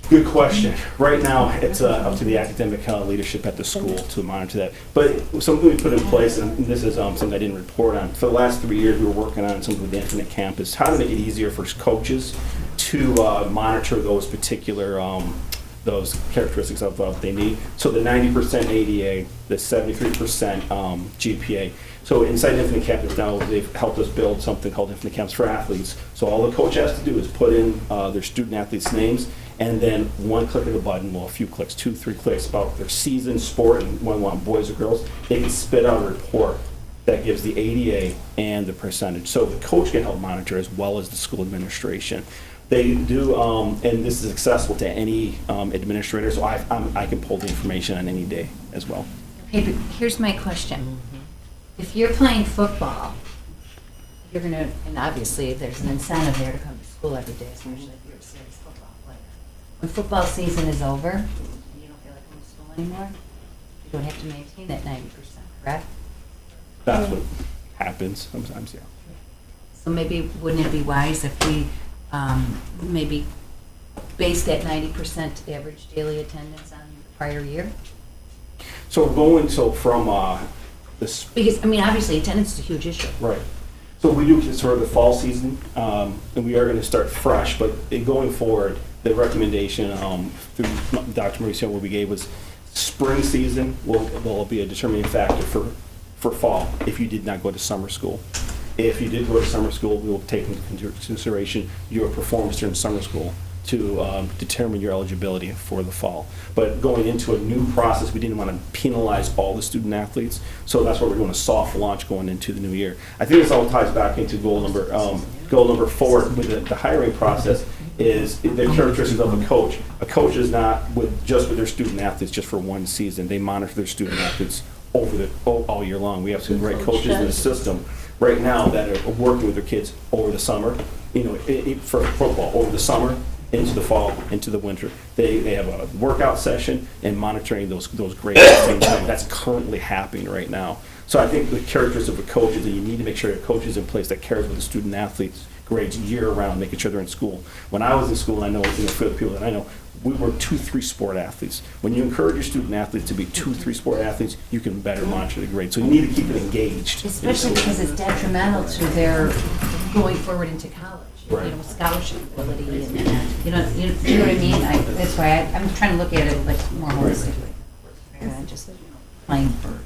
Good question. Right now, it's up to the academic leadership at the school to monitor that. But something we put in place, and this is something I didn't report on, for the last 3 years, we were working on something with the Infinite Campus, how to make it easier for coaches to monitor those particular, those characteristics of what they need. So the 90% ADA, the 73% GPA. So inside Infinite Campus now, they've helped us build something called Infinite Campus for Athletes. So all the coach has to do is put in their student athletes' names, and then one click of the button, well, a few clicks, 2, 3 clicks about their season, sport, and when we want boys or girls, they can spit out a report that gives the ADA and the percentage. So the coach can help monitor as well as the school administration. They do, and this is accessible to any administrator, so I can pull the information on any day as well. Okay, but here's my question. If you're playing football, you're gonna, and obviously there's an incentive there to come to school every day, especially if you're a serious football player. When football season is over, and you don't feel like going to school anymore, you don't have to maintain that 90%, correct? That's what happens sometimes, yeah. So maybe, wouldn't it be wise if we maybe base that 90% average daily attendance on the prior year? So going, from this. Because, I mean, obviously attendance is a huge issue. Right. So we do sort of the fall season, and we are going to start fresh, but going forward, the recommendation through Dr. Mauricio, what we gave was spring season will be a determining factor for fall if you did not go to summer school. If you did go to summer school, we will take into consideration your performance during summer school to determine your eligibility for the fall. But going into a new process, we didn't want to penalize all the student athletes, so that's why we're doing a soft launch going into the new year. I think this all ties back into goal number 4 with the hiring process is the characteristics of a coach. A coach is not just with their student athletes just for one season. They monitor their student athletes all year long. We have some great coaches in the system right now that are working with their kids over the summer, for football, over the summer, into the fall, into the winter. They have a workout session and monitoring those grades at the same time. That's currently happening right now. So I think the characteristics of a coach is that you need to make sure your coach is in place that cares about the student athletes' grades year round, making sure they're in school. When I was in school, and I know for the people that I know, we were 2-3 sport athletes. When you encourage your student athletes to be 2-3 sport athletes, you can better monitor the grade. So you need to keep it engaged. Especially because it's detrimental to their going forward into college. Right. Scholarship ability and, you know what I mean? That's why I'm trying to look at it like more holistically. Just playing for.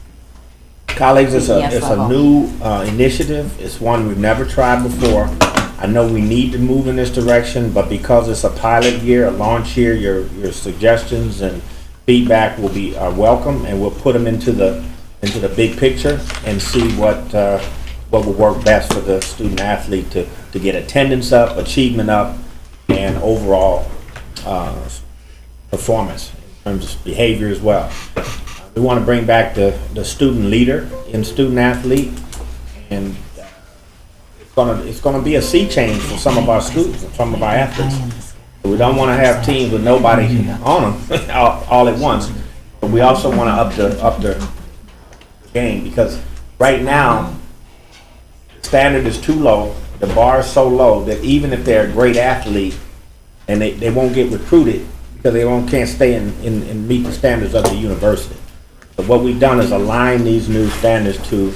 Colleagues, it's BPS a level. new initiative. It's one we've never tried before. I know we need to move in this direction, but because it's a pilot year, a launch year, your suggestions and feedback will be welcome, and we'll put them into the big picture and see what will work best for the student athlete to get attendance up, achievement up, and overall performance in terms of behavior as well. We want to bring back the student leader in student athlete, and it's gonna be a sea change for some of our students and some of our athletes. We don't want to have teams with nobody on them all at once, but we also want to up the game, because right now the standard is too low. The bar is so low that even if they're a great athlete, and they won't get recruited because they can't stay and meet the standards of the university. But what we've done is align these new standards to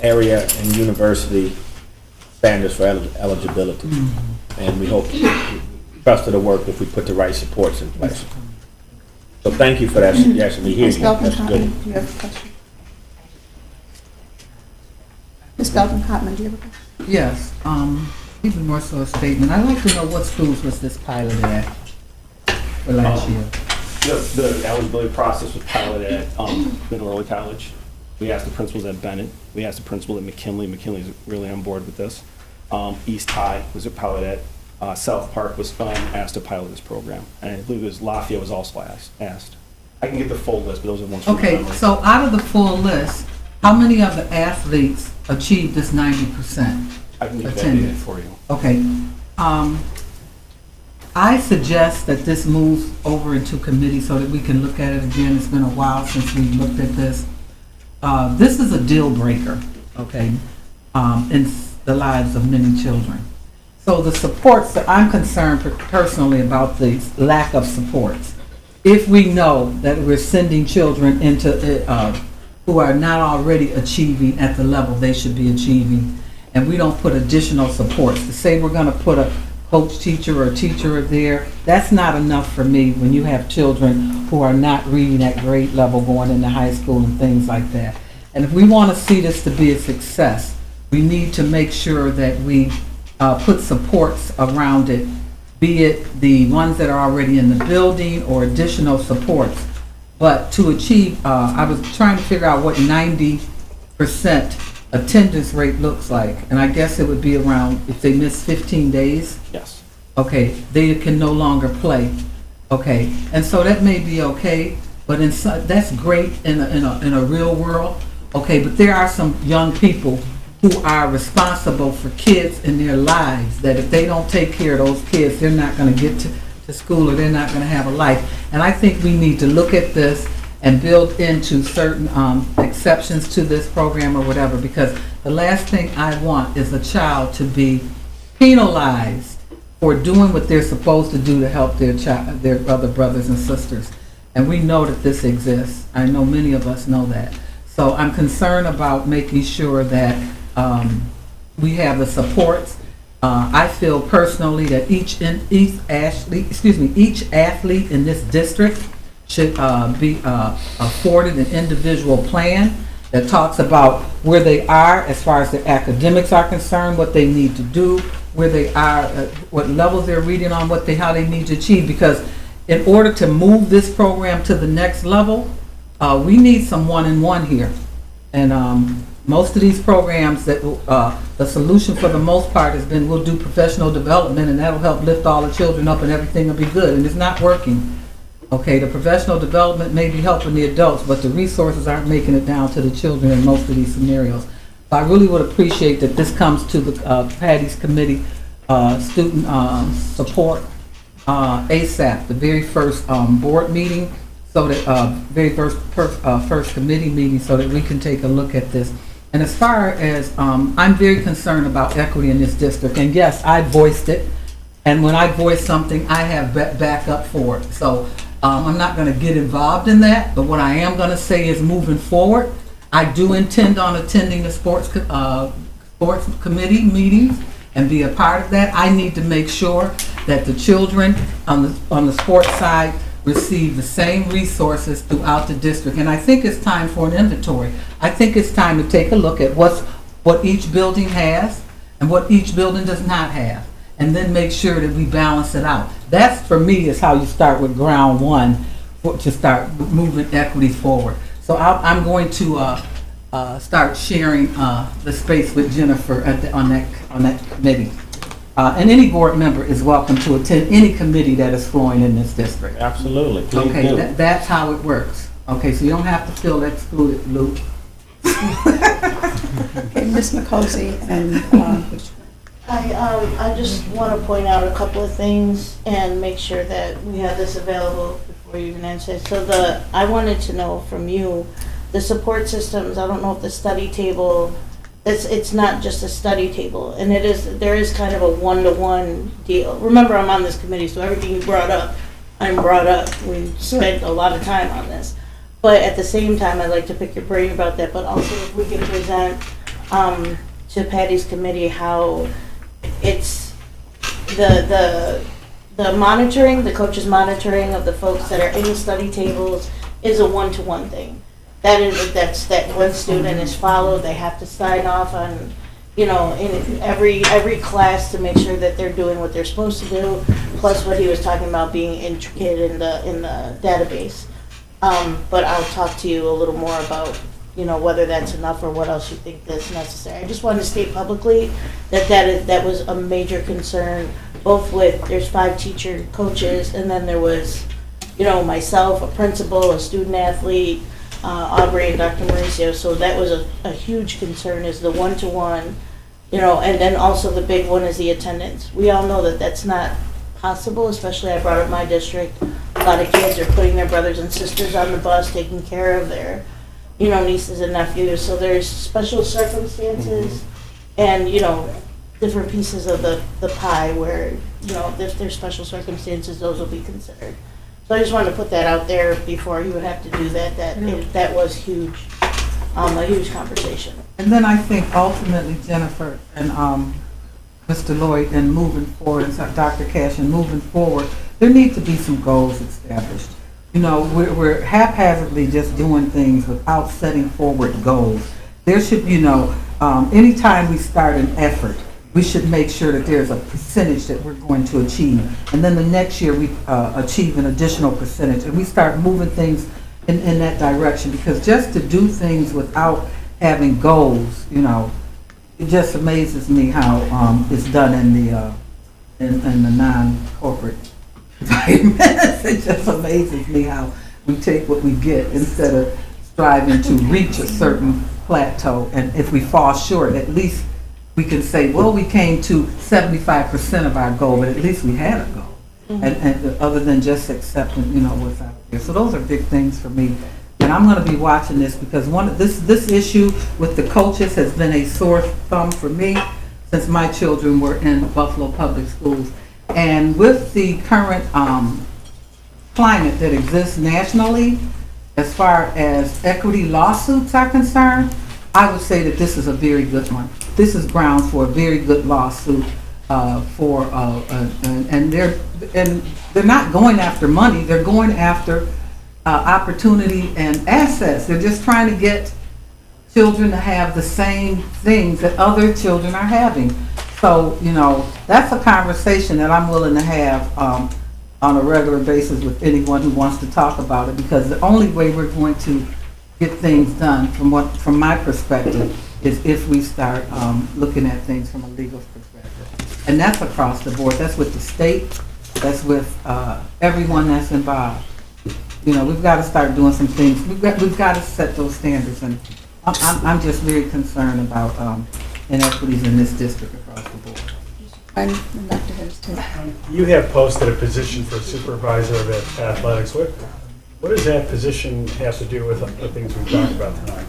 area and university standards for eligibility. And we hope trust it'll work if we put the right supports in place. So thank you for that suggestion. We hear you. That's good. Do you have a question? Ms. Belton-Cotman, do you have a question? Yes, Even more so a statement. I'd like to know what schools was this piloted at for last year? The eligibility process was piloted at Middle Early College. We asked the principals at Bennett. We asked the principal at McKinley. McKinley's really on board with this. East High was a pilot at. South Park was asked to pilot this program. And I believe it was Lafayette was also asked. I can get the full list, but those are the ones. Okay, so out of the full list, how many of the athletes achieved this 90%? I can get that data for you. Okay. I suggest that this moves over into committee so that we can look at it again. It's been a while since we've looked at this. This is a deal breaker, okay, in the lives of many children. So the supports that I'm concerned personally about the lack of supports. If we know that we're sending children into who are not already achieving at the level they should be achieving, and we don't put additional supports, to say we're going to put a coach teacher or a teacher there, that's not enough for me when you have children who are not reading at grade level going into high school and things like that. And if we want to see this to be a success, we need to make sure that we put supports around it, be it the ones that are already in the building or additional supports. But to achieve, I was trying to figure out what 90% attendance rate looks like, and I guess it would be around, if they miss 15 days. Yes. Okay, they can no longer play. Okay, and so that may be okay, but that's great in a real world. Okay, but there are some young people who are responsible for kids in their lives that if they don't take care of those kids, they're not going to get to school or they're not going to have a life. And I think we need to look at this and build into certain exceptions to this program or whatever, because the last thing I want is a child to be penalized for doing what they're supposed to do to help their other brothers and sisters. And we know that this exists. I know many of us know that. So I'm concerned about making sure that we have the supports. I feel personally that each athlete in this district should be afforded an individual plan that talks about where they are as far as their academics are concerned, what they need to do, where they are, what levels they're reading on, how they need to achieve. Because in order to move this program to the next level, we need some one-on-one here. And most of these programs, that the solution for the most part has been we'll do professional development and that'll help lift all the children up and everything will be good, and it's not working. Okay, the professional development may be helping the adults, but the resources aren't making it down to the children in most of these scenarios. So I really would appreciate that this comes to the Patty's Committee student support ASAP, the very first board meeting, so that very first committee meeting, so that we can take a look at this. And as far as I'm very concerned about equity in this district, and yes, I voiced it, and when I voice something, I have backup for it. So I'm not going to get involved in that, but what I am going to say is moving forward, I do intend on attending the sports committee meetings and be a part of that. I need to make sure that the children on the sports side receive the same resources throughout the district. And I think it's time for an inventory. I think it's time to take a look at what each building has and what each building does not have, and then make sure that we balance it out. That's, for me, is how you start with ground one to start moving equity forward. So I'm going to start sharing the space with Jennifer on that committee. And any board member is welcome to attend any committee that is flowing in this district. Absolutely. Please okay, do. That's how it works. Okay, so you don't have to feel excluded, Luke. Okay, Ms. McCosey and I just want to point out a couple of things and make sure that we have this available before you even answer. So I wanted to know from you, the support systems, I don't know if the study table, it's not just a study table, and there is kind of a one-to-one deal. Remember, I'm on this committee, so everything you brought up, I'm brought up. We spent a lot of time on this. But at the same time, I'd like to pick your brain about that, but also if we can present to Patty's committee how it's the monitoring, the coaches monitoring of the folks that are in the study tables is a one-to-one thing. That one student is followed, they have to sign off on you know, in every class to make sure that they're doing what they're supposed to do, plus what he was talking about being intricate in the database. But I'll talk to you a little more about, you know, whether that's enough or what else you think that's necessary. I just wanted to state publicly that was a major concern, both with, there's 5 teacher coaches, and then there was, you know, myself, a principal, a student athlete, Aubrey and Dr. Mauricio, so that was a huge concern, is the one-to-one, you know, and then also the big one is the attendance. We all know that that's not possible, especially I brought up my district. A lot of kids are putting their brothers and sisters on the bus, taking care of their, you know, nieces and nephews, so there's special circumstances and, you know, different pieces of the pie where, you know, if there's special circumstances, those will be considered. So I just wanted to put that out there before you would have to do that, that was huge, a huge conversation. And then I think ultimately, Jennifer and Mr. Lloyd, and moving forward, and Dr. Cash, and moving forward, there need to be some goals established. You know, we're haphazardly just doing things without setting forward goals. There should, you know, anytime we start an effort, we should make sure that there's a percentage that we're going to achieve. And then the next year we achieve an additional percentage, and we start moving things in that direction. Because just to do things without having goals, you know, it just amazes me how it's done in the non-corporate environments. It just amazes me how we take what we get instead of striving to reach a certain plateau. And if we fall short, at least we can say, well, we came to 75% of our goal, but at least we had a goal. And other than just accepting, you know, what's out there. So those are big things for me. And I'm going to be watching this, because this issue with the coaches has been a sore thumb for me since my children were in Buffalo Public Schools. And with the current climate that exists nationally, as far as equity lawsuits are concerned, I would say that this is a very good one. This is grounds for a very good lawsuit and they're not going after money. They're going after opportunity and assets. They're just trying to get children to have the same things that other children are having. So, you know, that's a conversation that I'm willing to have on a regular basis with anyone who wants to talk about it, because the only way we're going to get things done, from my perspective, is if we start looking at things from a legal perspective. And that's across the board. That's with the state. That's with everyone that's involved. You know, we've got to start doing some things. We've got to set those standards. And I'm just very concerned about inequities in this district across the board. I'm Dr. Harris too. You have posted a position for supervisor of athletics. What does that position have to do with the things we talked about tonight?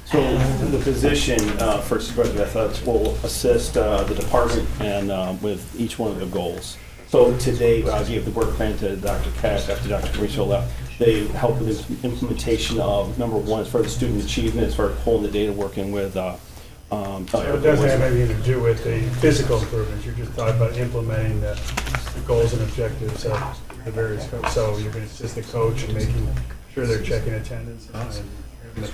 So the position for supervisor of athletics will assist the department and with each one of the goals. So today, I gave the work plan to Dr. Cash after Dr. Mauricio left. They helped with the implementation of, number one, as far as student achievement, as far as pulling the data, working with So it doesn't have anything to do with the physical improvements. You're just talking about implementing the goals and objectives of the various coaches. So you're going to assist the coach in making sure they're checking attendance and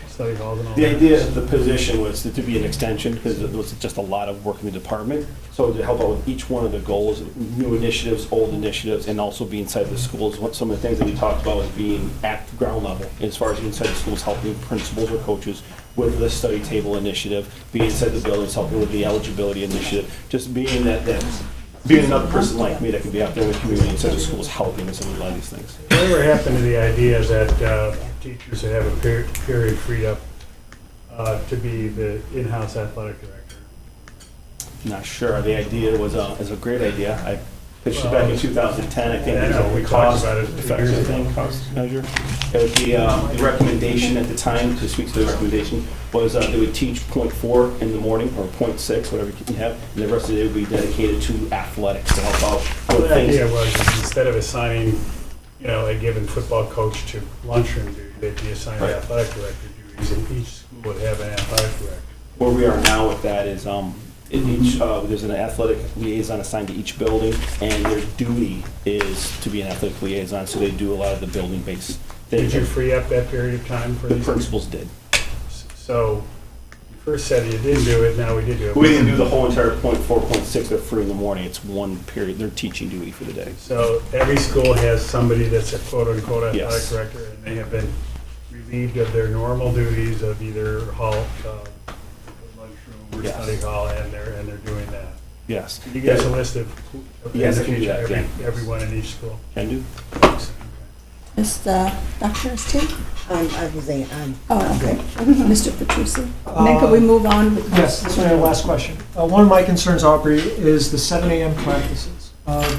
study halls and all that. The idea of the position was to be an extension, because it was just a lot of work in the department. So to help out with each one of the goals, new initiatives, old initiatives, and also be inside the schools. Some of the things that we talked about was being at the ground level, as far as inside the schools, helping principals or coaches with the study table initiative, being inside the buildings, helping with the eligibility initiative, just being being another person like me that can be out there in the community inside the schools helping us with a lot of these things. Whatever happened to the idea that teachers would have a period freed up to be the in-house athletic director? Not sure. The idea was a great idea. I pitched it back in 2010. I think it was we a talked about it cost-effective thing, cost measure. The recommendation at the time, to speak to the recommendation, was they would teach 0.4 in the morning, or 0.6, whatever you have, and the rest of the day would be dedicated to athletics to help out Well, with the things. idea was instead of assigning, you know, a given football coach to lunchroom duty, they'd be assigned Right. athletic director duties, and each school would have an athletic director. Where we are now with that is in each there's an athletic liaison assigned to each building, and their duty is to be an athletic liaison, so they do a lot of the building-based things. Did you free up that period of time for The these? principals did. So you first said you didn't do it, now we did do it. We didn't do the whole entire 0.4.6 at 3 in the morning. It's one period. They're teaching duty for the day. So every school has somebody that's a quote-unquote athletic Yes. director, and they have been relieved of their normal duties of either hall, lunchroom, or Yes. study hall, and they're doing that. Yes. Can you give us a list of Yes, I can do that, yeah. everyone in each school? Can do. Mr. Dr. Estate? I was saying, Oh, okay. Mr. Petrucci? And then could we move on? Yes, this is my last question. One of my concerns, Aubrey, is the 7 a.m. practices.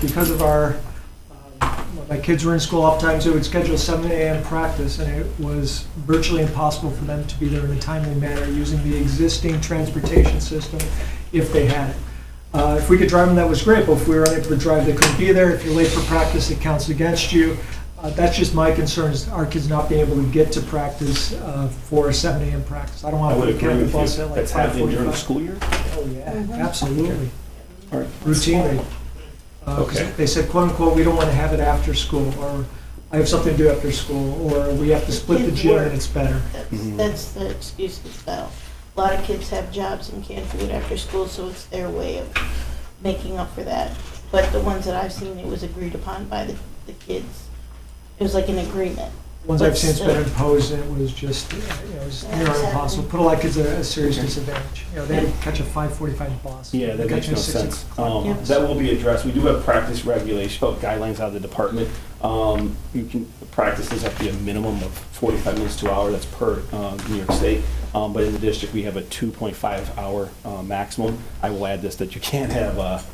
Because of when my kids were in school, oftentimes they would schedule 7 a.m. practice, and it was virtually impossible for them to be there in a timely manner using the existing transportation system if they had it. If we could drive them, that was great, but if we were unable to drive, they couldn't be there. If you're late for practice, it counts against you. That's just my concern, is our kids not being able to get to practice for a 7 a.m. practice. I don't I want to would put a agree kid on the with bus you. at like That's happening during the 5:45. school year? Oh, yeah, absolutely. All right. Routinely. Okay. They said, quote unquote, we don't want to have it after school, or I have something to do after school, or we have to split the Kids gym work. and it's better. That's the excuse that's about. A lot of kids have jobs and can't do it after school, so it's their way of making up for that. But the ones that I've seen, it was agreed upon by the kids. It was like an agreement. Ones But I've seen, it's been still- imposed, and it was just, it was near impossible. Put a lot of kids at a serious disadvantage. They had to catch a 5:45 bus. Yeah, that makes Catching no a 6 sense. o'clock bus. That will be addressed. We do have practice regulation, guidelines out of the department. You can, practices have to be a minimum of 45 minutes to an hour, that's per New York State. But in the district, we have a 2.5 hour maximum. I will add this, that you can't have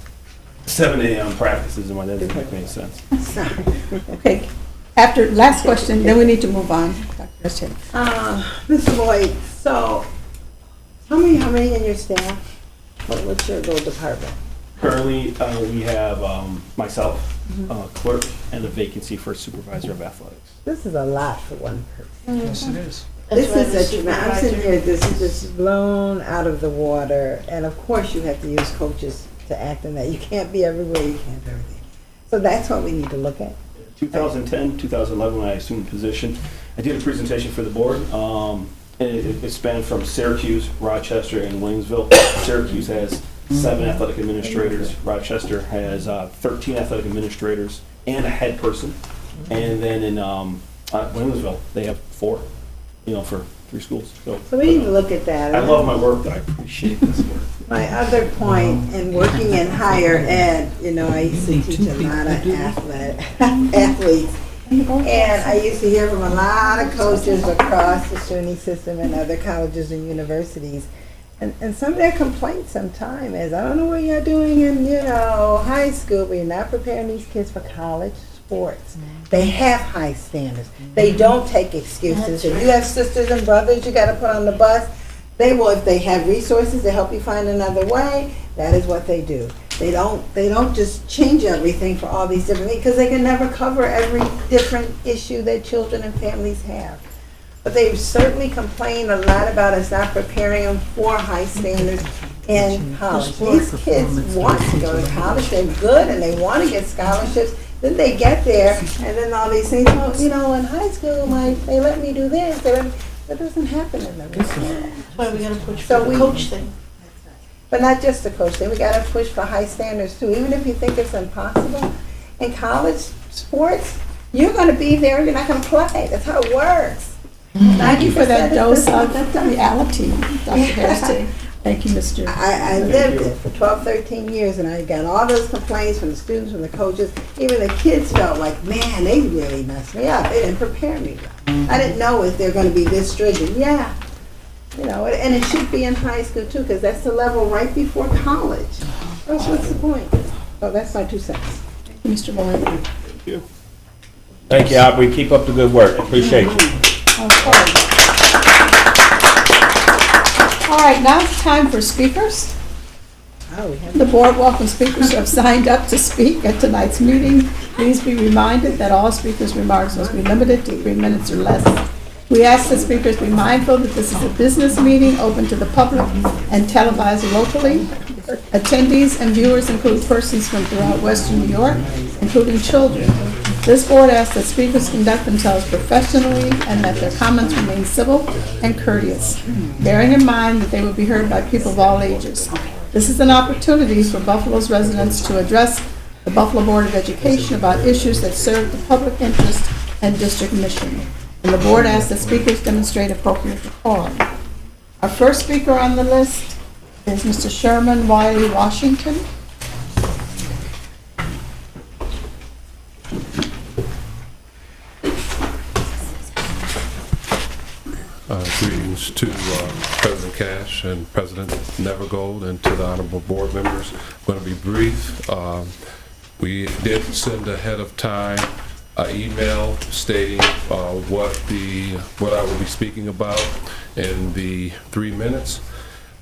7 a.m. practices, and why that doesn't make any sense. sorry. Okay. After, last question, then we need to move on. Dr. Estate. Mr. Boyd, so tell me how many in your staff? What's your little department? Currently, we have myself, clerk, and a vacancy for supervisor of athletics. This is a lot for one person. Yes, it is. That's why the This is I'm sitting supervisor- here, this is blown out of the water, and of course you have to use coaches to act in that. You can't be everywhere, you can't do everything. So that's what we need to look at. 2010, 2011, when I assumed the position, I did a presentation for the board. And it spanned from Syracuse, Rochester, and Williamsville. Syracuse has 7 athletic administrators. Rochester has 13 athletic administrators and a head person. And then in Williamsville, they have 4, for 3 schools. So we need to look at that. I love my work, but I appreciate this work. My other point in working in higher ed, I used to teach a lot of athletes. And I used to hear from a lot of coaches across the SUNY system and other colleges and universities. And some of their complaints sometimes is, I don't know what you're doing in, high school, but you're not preparing these kids for college sports. They have high standards. They don't take excuses. If you have sisters and brothers you got to put on the bus, they will, if they have resources to help you find another way, that is what they do. They don't just change everything for all these different things, because they can never cover every different issue that children and families have. But they certainly complain a lot about us not preparing them for high standards in college. These kids want to go to college, they're good, and they want to get scholarships. Then they get there, and then all these things, well, in high school, they let me do this, that doesn't happen in the real world. That's why we gotta push for So the we- coach thing. But not just the coach thing, we gotta push for high standards too. Even if you think it's impossible, in college sports, you're gonna be there, you're not gonna play. That's how it works. Thank you for that 90% dose of of reality, Dr. Hairston. Thank you, Mr. I lived it for 12, 13 years, and I got all those complaints from the students, from the coaches. Even the kids felt like, man, they really messed me up. They didn't prepare me well. I didn't know if they're going to be this stringent. Yeah, and it should be in high school too, because that's the level right before college. That's what's the point. So that's my 2 cents. Mr. Boyd. Thank you. Thank you, Aubrey. Keep up the good work. Appreciate you. Okay. All right, now it's time for speakers. Oh, we have The board welcomes speakers who have signed up to speak at tonight's meeting. Please be reminded that all speakers' remarks must be limited to 3 minutes or less. We ask that speakers be mindful that this is a business meeting open to the public and televised locally. Attendees and viewers include persons from throughout Western New York, including children. This board asks that speakers conduct themselves professionally and that their comments remain civil and courteous, bearing in mind that they will be heard by people of all ages. This is an opportunity for Buffalo's residents to address the Buffalo Board of Education about issues that serve the public interest and district mission. And the board asks that speakers demonstrate appropriate decorum. Our first speaker on the list is Mr. Sherman Wiley Washington. Greetings to President Cash and President Nevergold and to the honorable board members. I'm going to be brief. We did send ahead of time an email stating what I will be speaking about in the 3 minutes.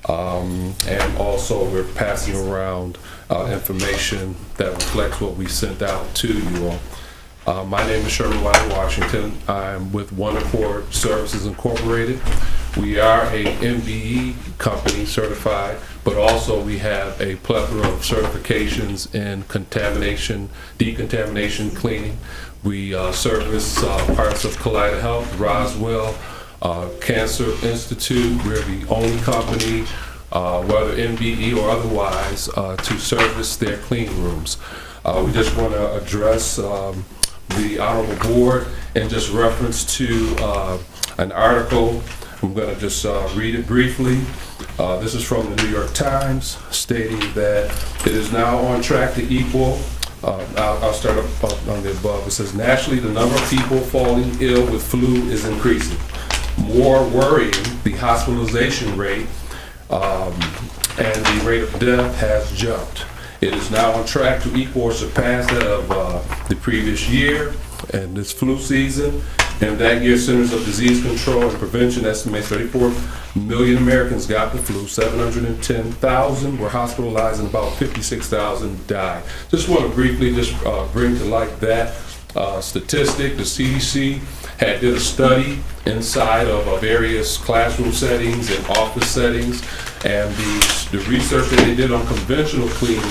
And also we're passing around information that reflects what we sent out to you all. My name is Sherman Wiley Washington. I'm with One Accord Services Incorporated. We are a MBE company certified, but also we have a plethora of certifications in contamination, decontamination, cleaning. We service parts of Kaleida Health, Roswell, Cancer Institute. We're the only company, whether MBE or otherwise, to service their clean rooms. We just want to address the honorable board and just reference to an article. I'm going to just read it briefly. This is from the New York Times, stating that it is now on track to equal. I'll start up on the above. It says, nationally, the number of people falling ill with flu is increasing. More worrying, the hospitalization rate and the rate of death has jumped. It is now on track to equal or surpass that of the previous year and this flu season. And that year, Centers of Disease Control and Prevention estimates 34 million Americans got the flu, 710,000 were hospitalized, and about 56,000 died. Just want to briefly just bring to light that statistic. The CDC did a study inside of various classroom settings and office settings, and the research that they did on conventional cleaning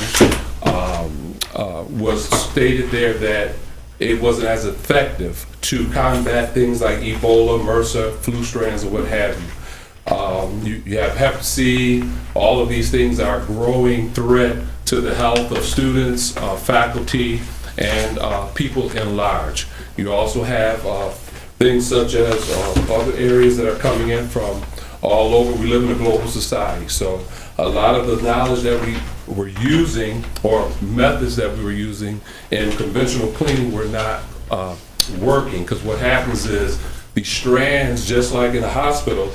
was stated there that it wasn't as effective to combat things like Ebola, MRSA, flu strands, or what have you. You have Hep C. All of these things are a growing threat to the health of students, faculty, and people in large. You also have things such as other areas that are coming in from all over. We live in a global society, so a lot of the knowledge that we were using, or methods that we were using in conventional cleaning, were not working, because what happens is the strands, just like in a hospital,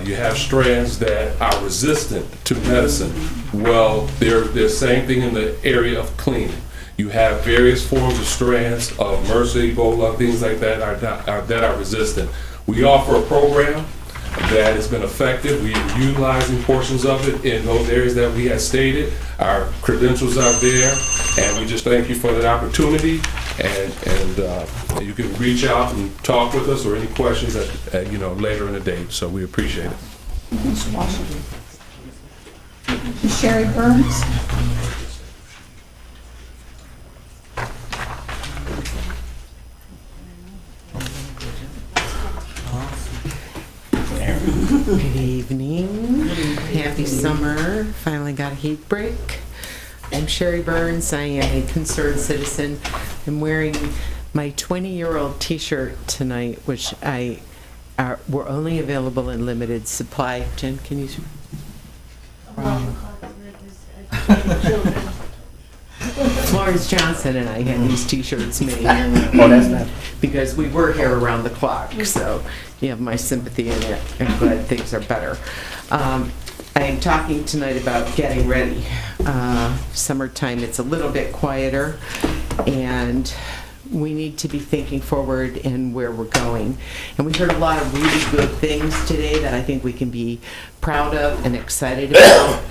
you have strands that are resistant to medicine. Well, they're the same thing in the area of cleaning. You have various forms of strands of MRSA, Ebola, things like that that are resistant. We offer a program that has been effective. We are utilizing portions of it in those areas that we had stated. Our credentials are there, and we just thank you for that opportunity. And you can reach out and talk with us, or any questions at later in the day. So we appreciate it. Mr. Washington. Ms. Sherry Burns. Good evening. Happy summer. Finally got a heat break. I'm Sherry Burns. I am a concerned citizen. I'm wearing my 20-year-old t-shirt tonight, which were only available in limited supply. Jen, can you? Florence Johnson and I had these t-shirts made. Oh, that's not. Because we work here around the clock, so you have my sympathy in it. I'm glad things are better. I am talking tonight about getting ready. Summertime, it's a little bit quieter, and we need to be thinking forward in where we're going. And we heard a lot of really good things today that I think we can be proud of and excited about.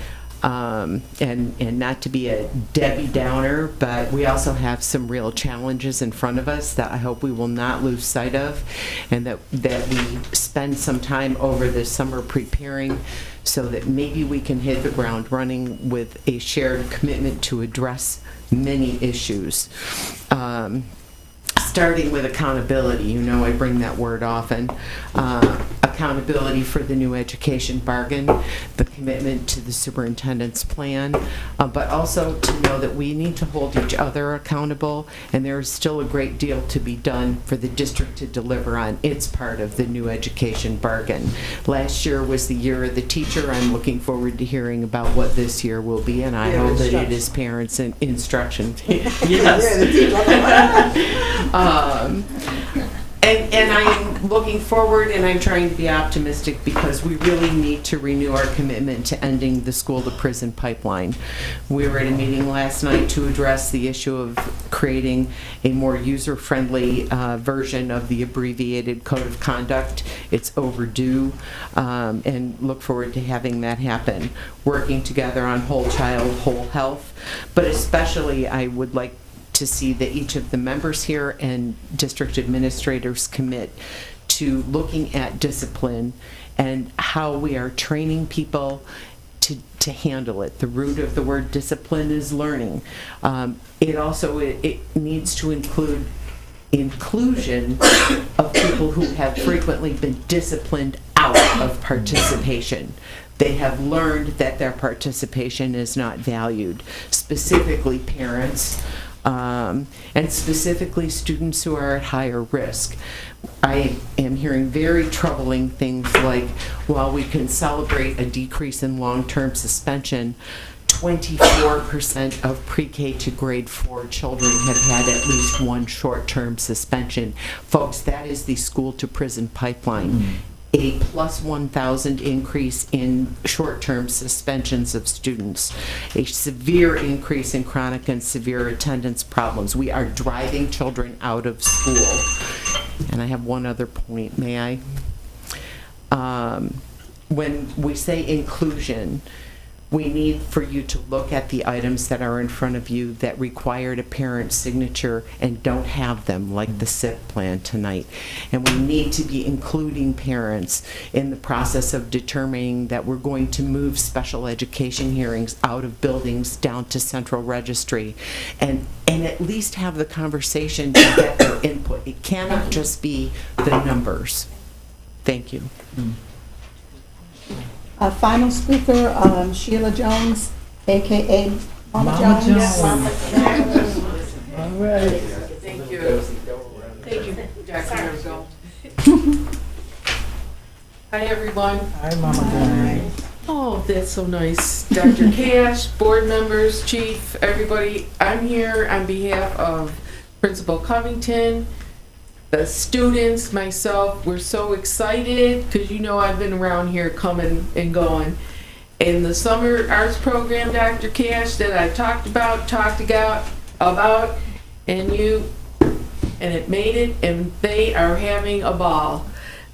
And not to be a Debbie Downer, but we also have some real challenges in front of us that I hope we will not lose sight of, and that we spend some time over this summer preparing so that maybe we can hit the ground running with a shared commitment to address many issues. starting with accountability. You know, I bring that word often. Accountability for the new education bargain, the commitment to the superintendent's plan, but also to know that we need to hold each other accountable, and there is still a great deal to be done for the district to deliver on its part of the new education bargain. Last year was the year of the teacher. I'm looking forward to hearing about what this year will be, and I hope that it is parents and instruction. Yes. And I'm looking forward, and I'm trying to be optimistic because we really need to renew our commitment to ending the school-to-prison pipeline. We were at a meeting last night to address the issue of creating a more user-friendly version of the abbreviated code of conduct. It's overdue, and look forward to having that happen. Working together on whole child, whole health, but especially I would like to see that each of the members here and district administrators commit to looking at discipline and how we are training people to handle it. The root of the word discipline is learning. It needs to include inclusion of people who have frequently been disciplined out of participation. They have learned that their participation is not valued, specifically parents, and specifically students who are at higher risk. I am hearing very troubling things like, while we can celebrate a decrease in long-term suspension, 24% of pre-K to grade 4 children have had at least one short-term suspension. Folks, that is the school-to-prison pipeline. A plus 1,000 increase in short-term suspensions of students, a severe increase in chronic and severe attendance problems. We are driving children out of school. And I have one other point, may I? When we say inclusion, we need for you to look at the items that are in front of you that required a parent's signature and don't have them, like the SIP plan tonight. And we need to be including parents in the process of determining that we're going to move special education hearings out of buildings down to central registry, and at least have the conversation to get their input. It cannot just be the numbers. Thank you. Final speaker, Sheila Jones, AKA Mama Jones. All right. Thank you. Thank you, Dr. Hi, everyone. Hi, Mama Jones. Oh, that's so nice. Dr. Cash, board members, chief, everybody. I'm here on behalf of Principal Covington, the students, myself. We're so excited because you know I've been around here coming and going. And the summer arts program, Dr. Cash, that I talked about, and it made it, and they are having a ball.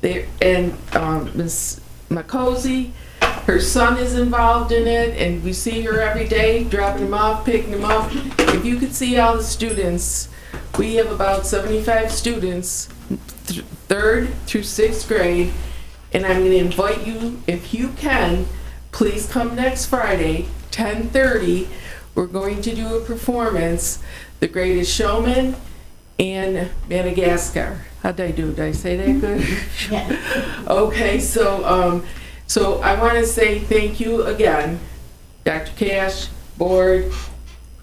Miss Macozy, her son is involved in it, and we see her every day, dropping them off, picking them up. If you could see all the students, we have about 75 students, 3rd through 6th grade, and I'm going to invite you, if you can, please come next Friday, 10:30. We're going to do a performance, The Greatest Showman and Madagascar. How'd I do? Did I say that good? Yeah. Okay, so I want to say thank you again, Dr. Cash, board,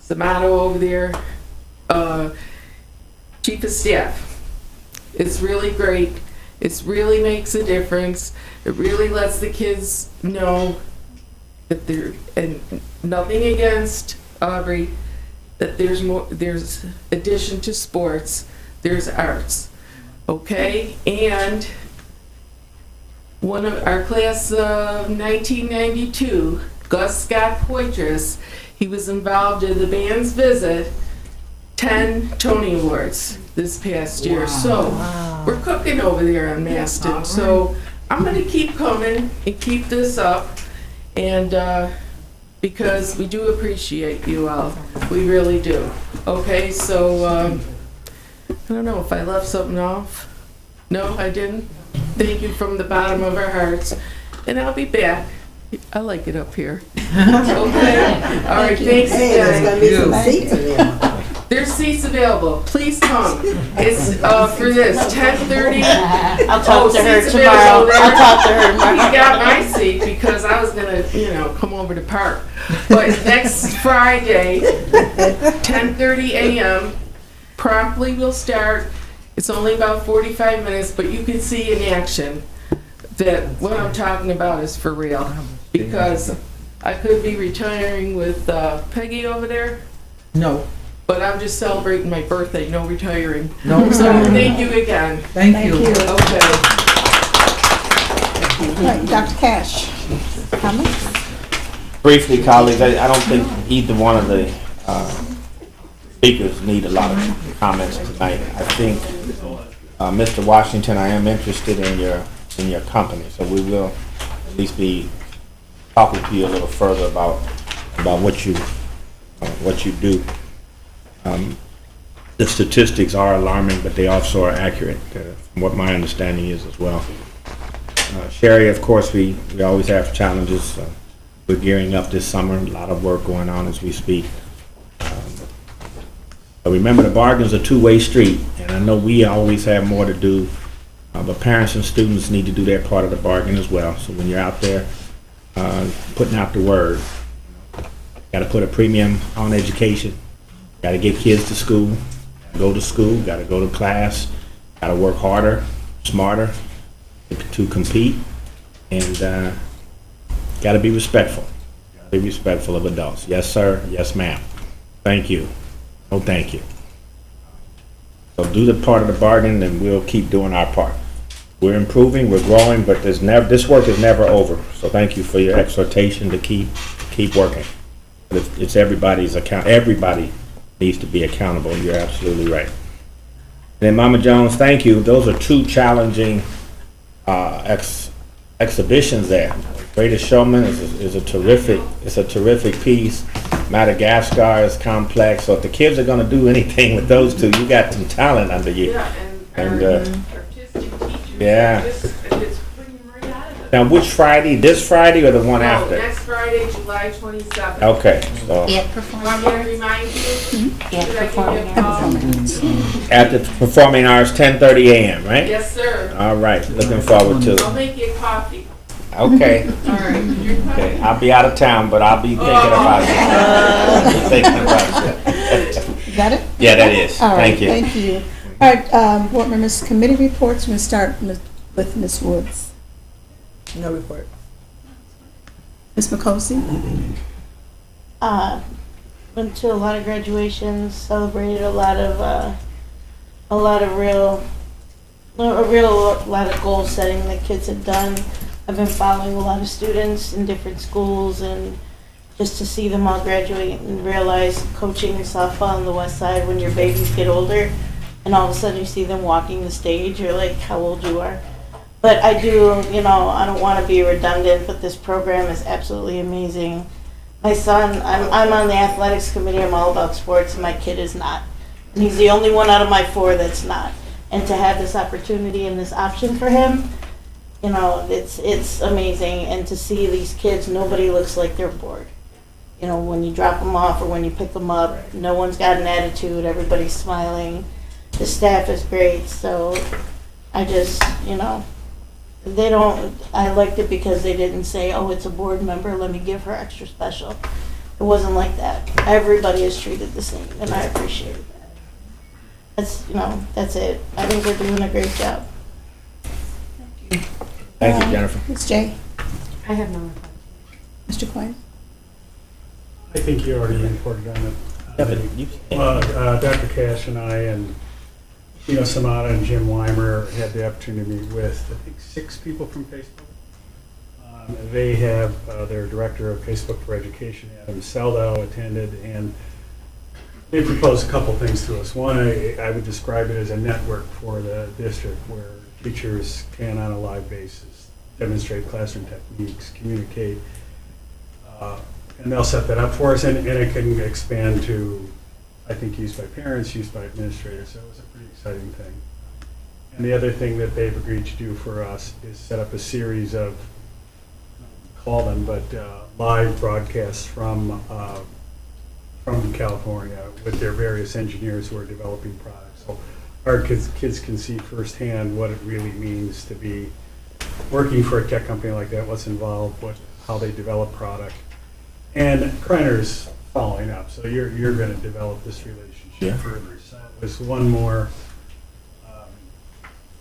Zamato over there, Chief of Staff. It's really great. It really makes a difference. It really lets the kids know that and nothing against Aubrey, that there's more, there's addition to sports, there's arts. Okay? And one of our class of 1992, Gus Scott Poitras, he was involved in the band's visit, 10 Tony Awards this past year. So we're cooking over there on Maston. So I'm going to keep coming and keep this up, and because we do appreciate you all. We really do. Okay, so I don't know if I left something off. No, I didn't. Thank you from the bottom of our hearts. And I'll be back. I like it up here. Okay? All right, thanks again. There's going to be some seats in there. There's seats available. Please come. It's for this 10:30. I'll talk to her tomorrow. I'll talk to her tomorrow. He got my seat because I was gonna, come over to park. But next Friday, 10:30 a.m. promptly we'll start. It's only about 45 minutes, but you can see in action that what I'm talking about is for real. Because I could be retiring with Peggy over there. No. But I'm just celebrating my birthday, no retiring. No. So thank you again. Thank you. Okay. All right, Dr. Cash, comments? Briefly, colleagues, I don't think either one of the speakers need a lot of comments tonight. I think, Mr. Washington, I am interested in your company, so we will at least be talking to you a little further about what you do. The statistics are alarming, but they also are accurate, from what my understanding is as well. Sherry, of course, we always have challenges. We're gearing up this summer, a lot of work going on as we speak. But remember, the bargain's a two-way street, and I know we always have more to do, but parents and students need to do their part of the bargain as well. So when you're out there putting out the word, got to put a premium on education, got to get kids to school, got to go to class, got to work harder, smarter to compete, and got to be respectful. Be respectful of adults. Yes, sir. Yes, ma'am. Thank you. Oh, thank you. So do the part of the bargain, and we'll keep doing our part. We're improving, we're growing, but this work is never over. So thank you for your exhortation to keep working. But it's everybody's account. Everybody needs to be accountable. You're absolutely right. And then Mama Jones, thank you. Those are two challenging exhibitions there. Greatest Showman is a terrific piece. Madagascar is complex. So if the kids are going to do anything with those two, you got some talent under you. Yeah, and artistic teachers. Yeah. It's bringing right out of it. Now, which Friday? This Friday or the one No, after? next Friday, July 27th. Okay. So At Want Performing me to Arts? remind you? At Should I Performing give you a call? at the Performing Arts, 10:30 a.m. Right? Yes, sir. All right. Looking forward to I'll it. make you a coffee. Okay. All right. You're Okay. I'll be out of town, but I'll be thinking about it. I'll be thinking about it. Is that it? Yeah, that is. All right, Thank you. thank you. All right, board members, committee reports. We'll start with Ms. Woods. No report. Ms. McCosey? Went to a lot of graduations, celebrated a lot of goal setting that kids had done. I've been following a lot of students in different schools, and just to see them all graduate and realize coaching softball on the west side when your babies get older and all of a sudden you see them walking the stage, you're like how old you are. But I do, I don't want to be redundant, but this program is absolutely amazing. My son, I'm on the athletics committee, I'm all about sports, and my kid is not. And he's the only one out of my 4 that's not. And to have this opportunity and this option for him, it's amazing. And to see these kids, nobody looks like they're bored. When you drop them off or when you pick them up, no one's got an attitude, everybody's smiling. The staff is great, so I just, I liked it because they didn't say, oh, it's a board member, let me give her extra special. It wasn't like that. Everybody is treated the same, and I appreciate that. That's it. I think they're doing a great job. Thank you, Jennifer. Ms. J? I have no report. Mr. Quinn? I think you already reported on it. Yeah, but you- Dr. Cash and I and Samata and Jim Weimer had the opportunity to meet with, I think, 6 people from Facebook. They have their director of Facebook for Education, Adam Seldo, attended, and they proposed a couple things to us. One, I would describe it as a network for the district where teachers can, on a live basis, demonstrate classroom techniques, communicate, and they'll set that up for us, and it can expand to, I think, used by parents, used by administrators, so it was a pretty exciting thing. And the other thing that they've agreed to do for us is set up a series of, live broadcasts from from California with their various engineers who are developing products. So our kids can see firsthand what it really means to be working for a tech company like that, what's involved, how they develop product. And Kreiner's following up, so you're going to develop this relationship further. So it was one more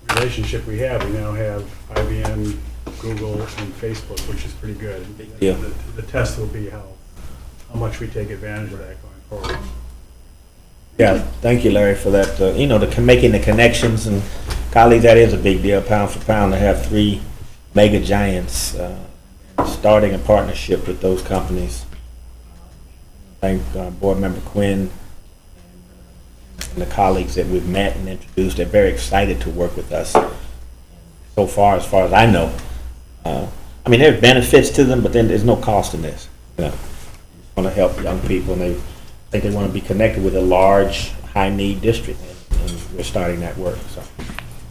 relationship we have. We now have IBM, Google, and Facebook, which is pretty good. Yeah. The test will be how much we take advantage of that going forward. Yeah, thank you, Larry, for that. Making the connections, and colleagues, that is a big deal, pound for pound, to have three mega giants starting a partnership with those companies. Thank Board Member Quinn and the colleagues that we've met and introduced. They're very excited to work with us. So far as I know, there's benefits to them, but then there's no cost in this. Want to help young people, and they think they want to be connected with a large, high-need district, and we're starting that work. So,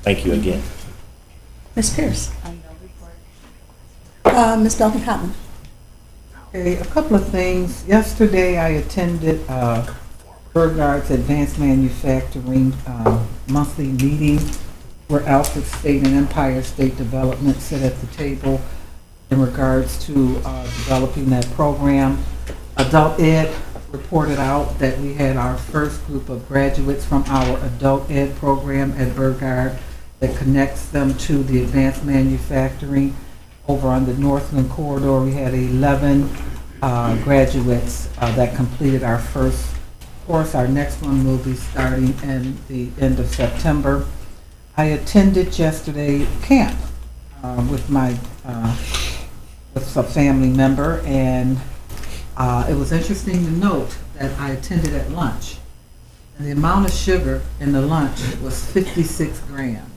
thank you again. Ms. Pierce. Ms. Belton Cotton. Okay, a couple of things. Yesterday, I attended Burgard's Advanced Manufacturing monthly meeting where Alfred State and Empire State Development sit at the table in regards to developing that program. Adult Ed reported out that we had our first group of graduates from our Adult Ed program at Burgard that connects them to the advanced manufacturing. Over on the Northland Corridor, we had 11 graduates that completed our first course. Our next one will be starting in the end of September. I attended yesterday camp with a family member, and it was interesting to note that I attended at lunch, and the amount of sugar in the lunch was 56 grams.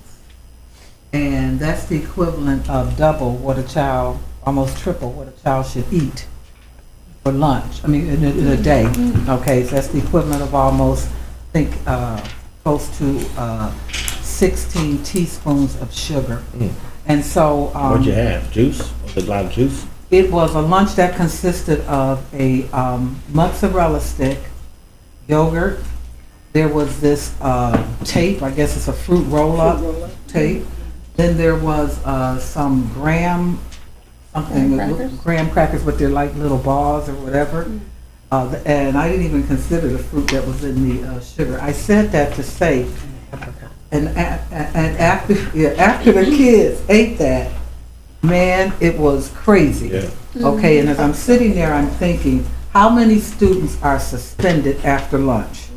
And that's the equivalent of double what a child, almost triple what a child should eat for lunch, in a day. Okay, so that's the equivalent of almost, I think, close to 16 teaspoons of sugar. And so... What'd you have? Juice? Was it a lot of juice? It was a lunch that consisted of a mozzarella stick, yogurt. There was this tape, I guess it's a fruit roll-up tape. Then there was some graham crackers, but they're like little balls or whatever. And I didn't even consider the fruit that was in the sugar. I said that to say, and after the kids ate that, man, it was crazy. Yeah. Okay, and as I'm sitting there, I'm thinking, how many students are suspended after lunch?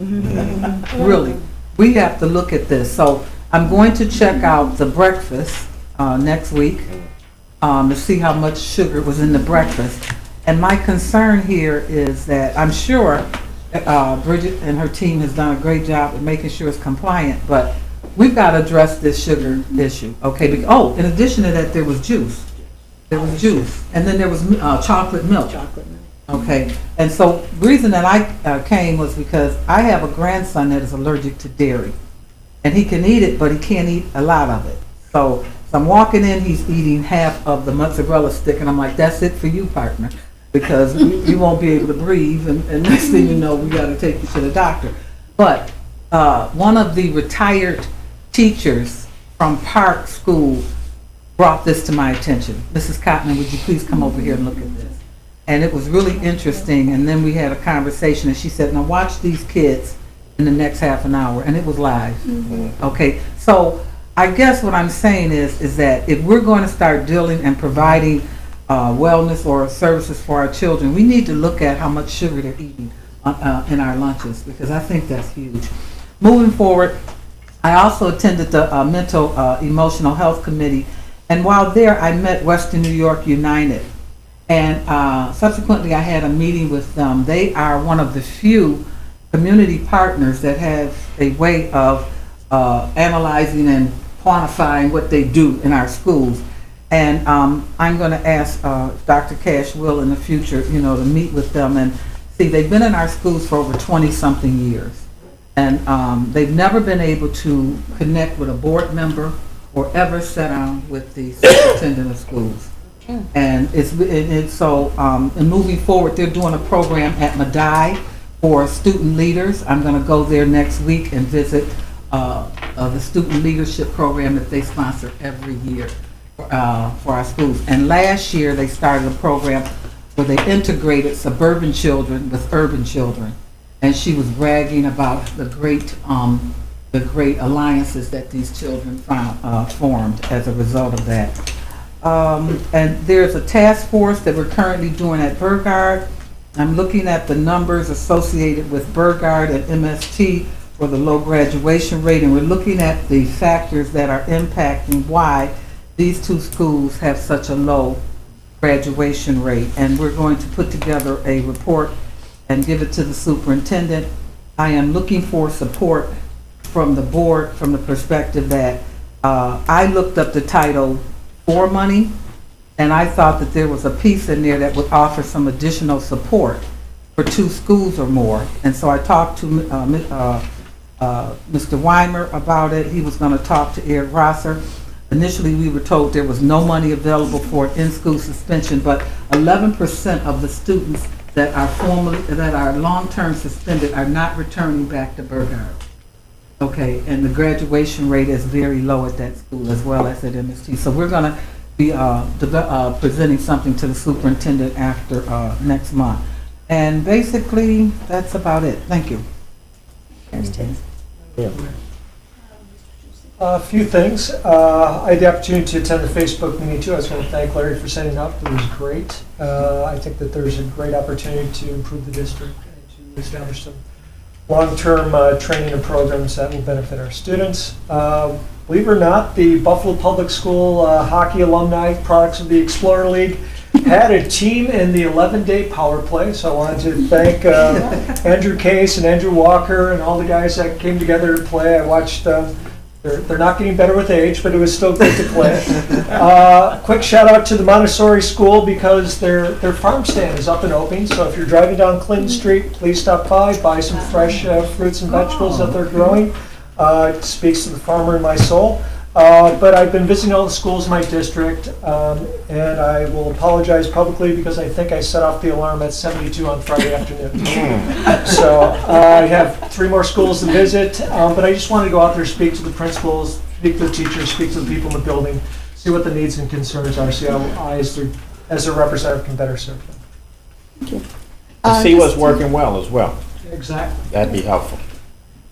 Really, we have to look at this. So I'm going to check out the breakfast next week to see how much sugar was in the breakfast. And my concern here is that I'm sure Bridget and her team has done a great job of making sure it's compliant, but we've got to address this sugar issue, okay? In addition to that, there was juice. There was juice. And then there was chocolate milk. Okay. And so the reason that I came was because I have a grandson that is allergic to dairy. And he can eat it, but he can't eat a lot of it. So I'm walking in, he's eating half of the mozzarella stick, and I'm like, that's it for you, partner, because you won't be able to breathe, and next thing you know, we got to take you to the doctor. But one of the retired teachers from Park School brought this to my attention. Mrs. Cotton, would you please come over here and look at this? And it was really interesting, and then we had a conversation, and she said, now watch these kids in the next half an hour, and it was live. Okay, so I guess what I'm saying is that if we're going to start dealing and providing wellness or services for our children, we need to look at how much sugar they're eating in our lunches, because I think that's huge. Moving forward, I also attended the Mental Emotional Health Committee, and while there I met Western New York United, and subsequently I had a meeting with them. They are one of the few community partners that have a way of analyzing and quantifying what they do in our schools. And I'm going to ask Dr. Cash will in the future, to meet with them and see. They've been in our schools for over 20-something years. And they've never been able to connect with a board member or ever sit down with the superintendent of schools. And and moving forward, they're doing a program at Madai for student leaders. I'm going to go there next week and visit the student leadership program that they sponsor every year for our schools. And last year, they started a program where they integrated suburban children with urban children. And she was bragging about the great alliances that these children formed as a result of that. And there's a task force that we're currently doing at Burgard. I'm looking at the numbers associated with Burgard and MST for the low graduation rate, and we're looking at the factors that are impacting why these two schools have such a low graduation rate. And we're going to put together a report and give it to the superintendent. I am looking for support from the board from the perspective that I looked up the Title IV money, and I thought that there was a piece in there that would offer some additional support for 2 schools or more. And so I talked to Mr. Weimer about it. He was going to talk to Eric Rosser. Initially, we were told there was no money available for in-school suspension, but 11% of the students that are long-term suspended are not returning back to Burgard. Okay, and the graduation rate is very low at that school as well as at MST. So we're going to be presenting something to the superintendent after next month. And basically, that's about it. Thank you. A few things. I had the opportunity to attend the Facebook meeting too. I was going to thank Larry for setting up. It was great. I think that there's a great opportunity to improve the district and to establish some long-term training and programs that will benefit our students. Believe it or not, the Buffalo Public School hockey alumni products of the Explorer League had a team in the 11-day power play. So I wanted to thank Andrew Case and Andrew Walker and all the guys that came together to play. I watched they're not getting better with age, but it was still good to play. Quick shout out to the Montessori School because their farm stand is up and open. So if you're driving down Clinton Street, please stop by, buy some fresh fruits and vegetables that they're growing. It speaks to the farmer in my soul. But I've been visiting all the schools in my district, and I will apologize publicly because I think I set off the alarm at 72 on Friday afternoon. So I have 3 more schools to visit, but I just wanted to go out there, speak to the principals, speak to the teachers, speak to the people in the building, see what the needs and concerns are, see how I, as their representative, can better serve them. Thank you. And see what's working well as well. Exactly. That'd be helpful.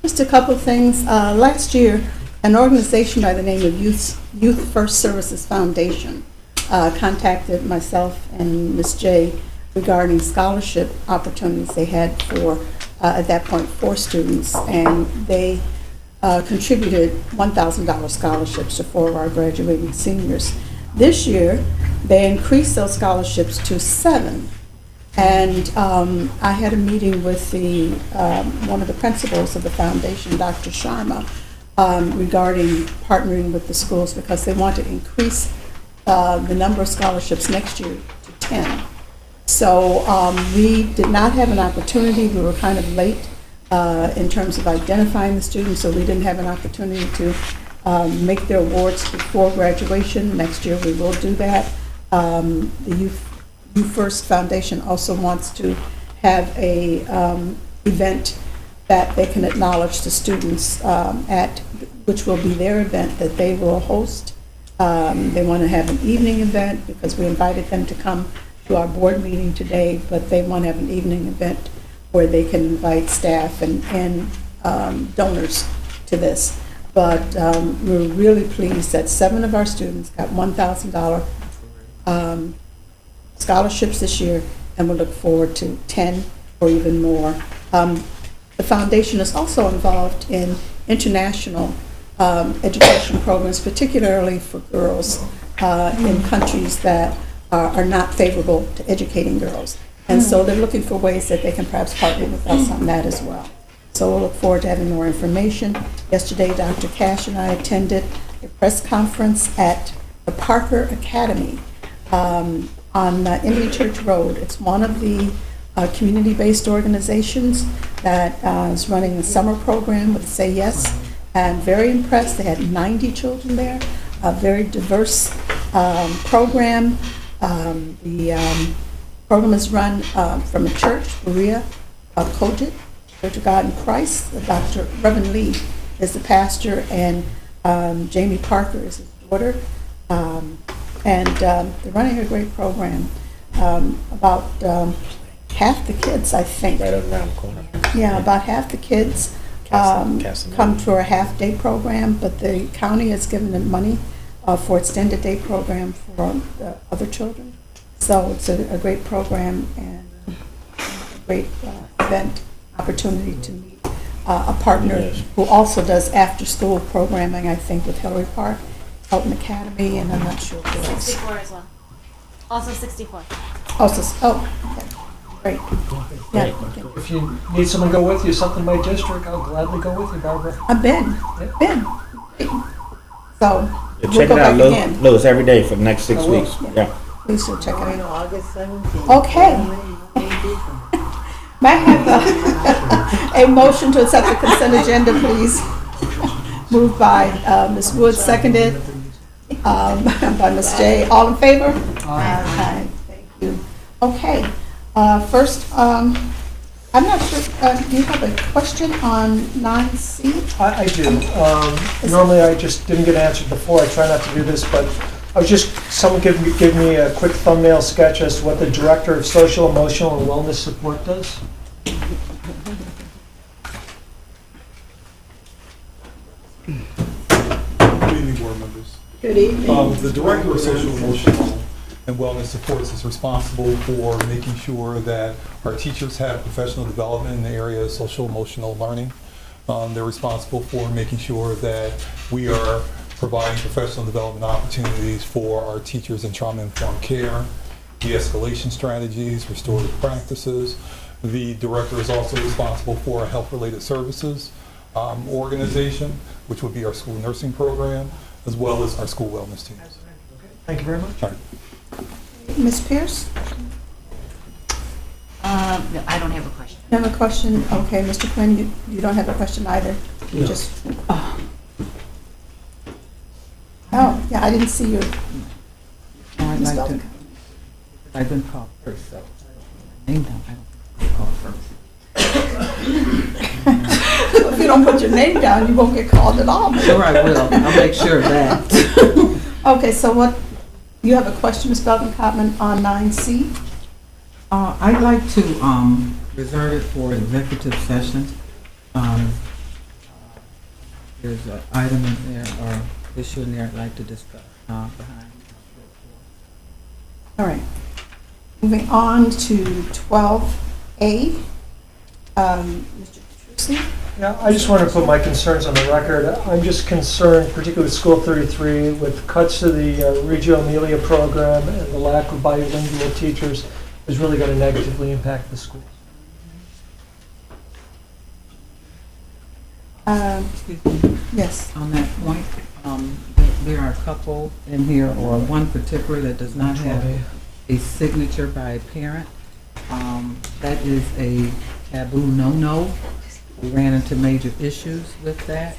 Just a couple of things. Last year, an organization by the name of Youth First Services Foundation contacted myself and Ms. J regarding scholarship opportunities they had for, at that point, 4 students, and they contributed $1,000 scholarships to 4 of our graduating seniors. This year, they increased those scholarships to 7. And I had a meeting with one of the principals of the foundation, Dr. Sharma, regarding partnering with the schools because they want to increase the number of scholarships next year to 10. So we did not have an opportunity. We were kind of late in terms of identifying the students, so we didn't have an opportunity to make their awards before graduation. Next year we will do that. The Youth First Foundation also wants to have a event that they can acknowledge the students which will be their event that they will host. They want to have an evening event because we invited them to come to our board meeting today, but they want to have an evening event where they can invite staff and donors to this. But we're really pleased that 7 of our students got $1,000 scholarships this year, and we look forward to 10 or even more. The foundation is also involved in international education programs, particularly for girls in countries that are not favorable to educating girls. And so they're looking for ways that they can perhaps partner with us on that as well. So we'll look forward to having more information. Yesterday, Dr. Cash and I attended a press conference at the Parker Academy on Indian Church Road. It's one of the community-based organizations that is running a summer program with Say Yes, and very impressed. They had 90 children there, a very diverse program. The program is run from a church, Berea Kojic, Church of God in Christ. Dr. Reverend Lee is the pastor, and Jamie Parker is his daughter. They're running a great program. About half the kids, I think. Right around the corner. Yeah, about half the kids come to our half-day program, but the county has given them money for extended day program for the other children. So it's a great program and a great event opportunity to meet a partner who also does after-school programming, I think, with Hillary Park, Elton Academy, and I'm not sure who else. 64 as well. Also 64. Okay, great. Yeah. If you need someone to go with you, something in my district, I'll gladly go with you, Barbara. I've been. So, Yeah, we'll check go it out, back again. Lewis, every day for the next 6 weeks. Yeah. Please do check it out. August 17th. Okay. May I have a motion to accept the consent agenda, please? Moved by Ms. Wood, seconded by Ms. J. All in favor? Aye. Thank you. Okay. First, I'm not sure, do you have a question on 9C? I do. Normally, I just didn't get answered before. I try not to do this, but I was just, someone give me a quick thumbnail sketch as to what the Director of Social, Emotional, and Wellness Support does. Good evening, board members. Good evening. The Director of Social, Emotional, and Wellness Supports is responsible for making sure that our teachers have professional development in the area of social emotional learning. They're responsible for making sure that we are providing professional development opportunities for our teachers in trauma-informed care, de-escalation strategies, restorative practices. The director is also responsible for a health-related services organization, which would be our school nursing program, as well as our school wellness teams. Thank you very much. All right. Ms. Pierce? No, I don't have a question. You have a question? Okay, Mr. Quinn, you don't have a question either? You No. just... Oh, yeah, I didn't see you. I'd Ms. like to, Belton. I've been called first, so name down, I don't get called first. If you don't put your name down, you won't get called at all. Sure I will. I'll make sure of that. Okay, so what, you have a question, Ms. Belton-Cotman, on 9C? I'd like to reserve it for executive session. There's an item in there or issue in there I'd like to discuss behind. All right. Moving on to 12A. Mr. Petrucci? Yeah, I just want to put my concerns on the record. I'm just concerned, particularly with School 33, with cuts to the Reggio Emilia program and the lack of bilingual teachers is really going to negatively impact the schools. Yes. On that point, there are a couple in here, or one particular that does not have a signature by a parent. That is a taboo no-no. We ran into major issues with that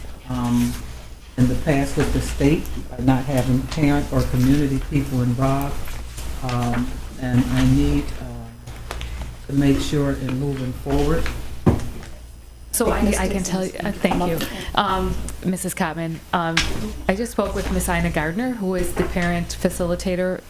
in the past with the state by not having parent or community people involved. And I need to make sure in moving forward. So I can tell you, thank you. Mrs. Cotman, I just spoke with Miss Ina Gardner, who is the parent facilitator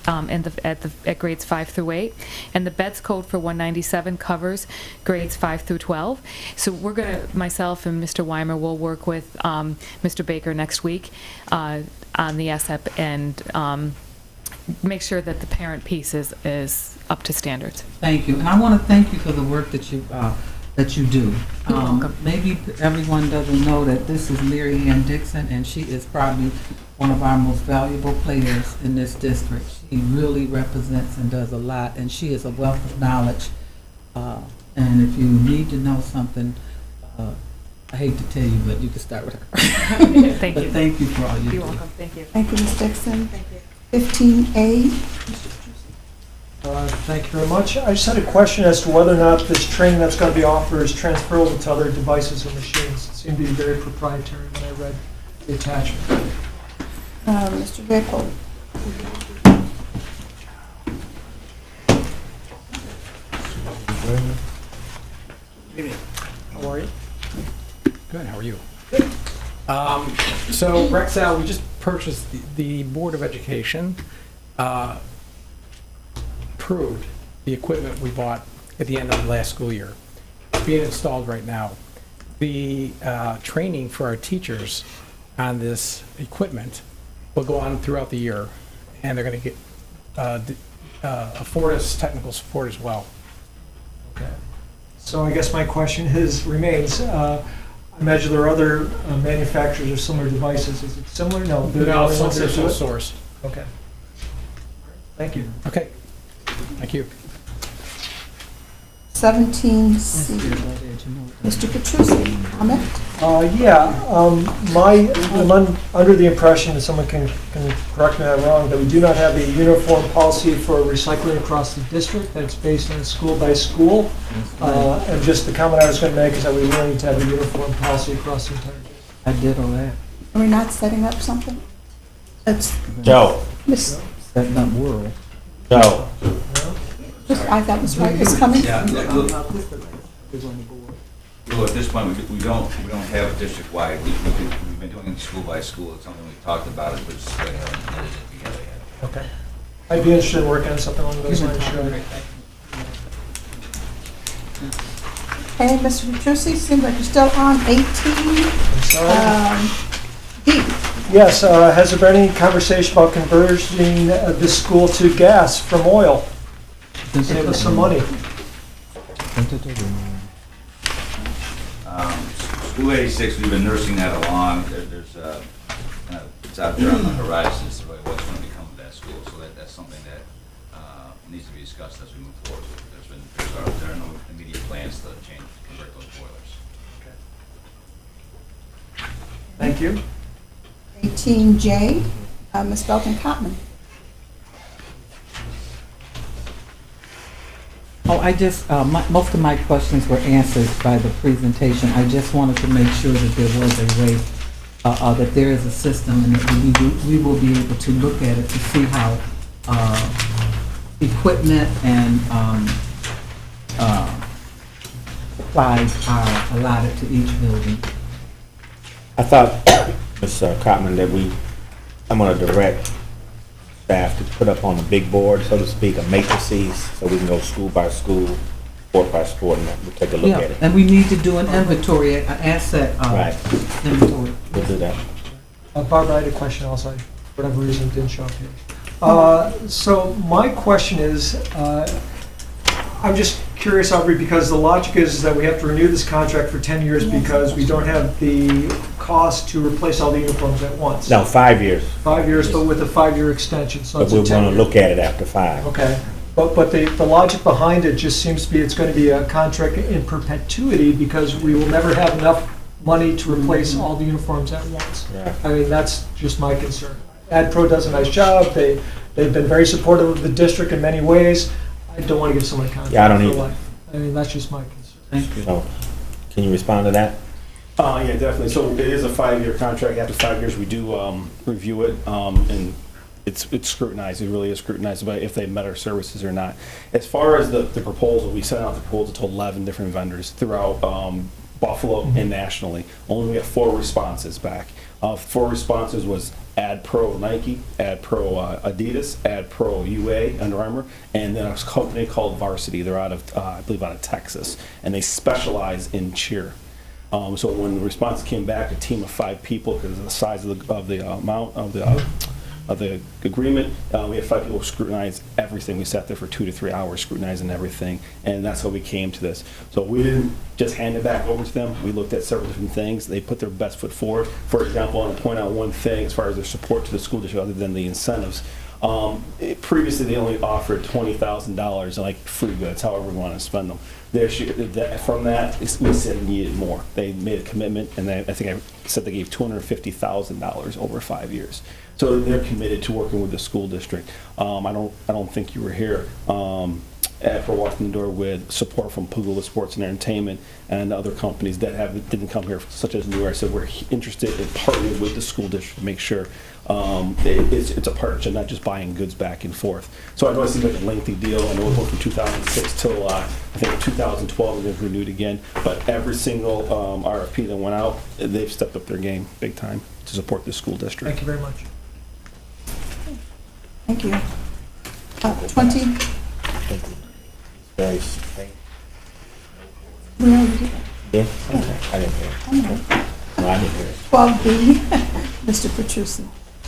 at grades 5 through 8, and the BEDS code for 197 covers grades 5 through 12. So we're going to, myself and Mr. Weimer will work with Mr. Baker next week on the SEP and make sure that the parent piece is up to standards. Thank you, and I want to thank you for the work that you do. You're welcome. Maybe everyone doesn't know that this is Mary Ann Dixon, and she is probably one of our most valuable players in this district. She really represents and does a lot, and she is a wealth of knowledge. And if you need to know something, I hate to tell you, but you can start with her. Thank you. Thank you for all you do. You're welcome. Thank you. Thank you, Ms. Dixon. Thank you. 15A. Thank you very much. I just had a question as to whether or not this training that's going to be offered is transferable to other devices and machines. It seemed to be very proprietary when I read the attachment. Mr. Greco. How are you? Good, how are you? So Rexall, we just purchased, the Board of Education approved the equipment we bought at the end of the last school year. It's being installed right now. The training for our teachers on this equipment will go on throughout the year, and they're going to get afford us technical support as well. Okay. So I guess my question remains, I imagine there are other manufacturers of similar devices. Is it similar? No. They're the No, only ones they're that do sole it? source. Okay. Thank you. Okay, thank you. 17C. Mr. Petrucci, comment? I'm under the impression, and someone can correct me if I'm wrong, that we do not have a uniform policy for recycling across the district, that it's based on school by school. And just the comment I was going to make is that we really need to have a uniform policy across the entire district. I did all that. Are we not setting up something? That's Joe. Miss. Setting up world. Joe. I thought was right. It's coming. Yeah, well, at this point, we don't have a district-wide. We've been doing it school by school. It's something we've talked about, but just haven't knitted it together yet. Okay. I'd be interested in working on something along those lines, sure. Hey, Mr. Petrucci, seems like you're still on 18. I'm sorry. D. Yes, has there been any conversation about converting this school to gas from oil? Save us some money. School 86, we've been nursing that along. It's out there on the horizon as to what's going to become of that school. So that's something that needs to be discussed as we move forward. There are no immediate plans to convert those boilers. Okay. Thank you. 18J, Ms. Belton-Cotman. Oh, I just, most of my questions were answered by the presentation. I just wanted to make sure that there was a way, that there is a system, and that we will be able to look at it to see how equipment and supplies are allotted to each building. I thought, Ms. Cotman, that I'm going to direct staff to put up on the big board, so to speak, a matrices, so we can go school by school, sport by sport, and we'll take a look at it. And we need to do an inventory, an asset inventory. We'll do that. Barbara, I had a question also. For whatever reason, it didn't show up here. So my question is, I'm just curious, Aubrey, because the logic is that we have to renew this contract for 10 years because we don't have the cost to replace all the uniforms at once. No, 5 years. 5 years, but with a 5-year extension, so But it's we a want 10-year. to look at it after 5. Okay, but the logic behind it just seems to be it's going to be a contract in perpetuity because we will never have enough money to replace all the uniforms at once. Yeah. I mean, that's just my concern. AdPro does a nice job. They've been very supportive of the district in many ways. I don't want to give someone a contract Yeah, I don't for either. life. I mean, that's just my concern. Thank you. So, can you respond to that? Yeah, definitely. So it is a 5-year contract. After 5 years, we do review it, and it's scrutinized. It really is scrutinized about if they met our services or not. As far as the proposal, we sent out the proposal to 11 different vendors throughout Buffalo and nationally. Only we got 4 responses back. 4 responses was AdPro Nike, AdPro Adidas, AdPro UA Under Armour, and then a company called Varsity. They're out of, I believe, out of Texas, and they specialize in cheer. So when the response came back, a team of 5 people, because of the size of the amount of the agreement, we had 5 people scrutinize everything. We sat there for 2 to 3 hours scrutinizing everything, and that's how we came to this. So we didn't just hand it back over to them. We looked at several different things. They put their best foot forward. For example, I want to point out one thing as far as their support to the school district, other than the incentives. Previously, they only offered $20,000 like free goods, however we want to spend them. From that, we said we needed more. They made a commitment, and I think I said they gave $250,000 over 5 years. So they're committed to working with the school district. I don't think you were here. for walking the door with support from Pugula Sports and Entertainment and other companies that didn't come here, such as New York. So we're interested in partnering with the school district to make sure it's a partnership, not just buying goods back and forth. So I know it seems like a lengthy deal. I know it went from 2006 till I think 2012 it was renewed again. But every single RFP that went out, they've stepped up their game big time to support the school district. Thank you very much. Thank you. 20, Very. we already did. Yeah? Okay. I didn't hear. I know. No, I didn't hear. 12B, Mr. Petrucci.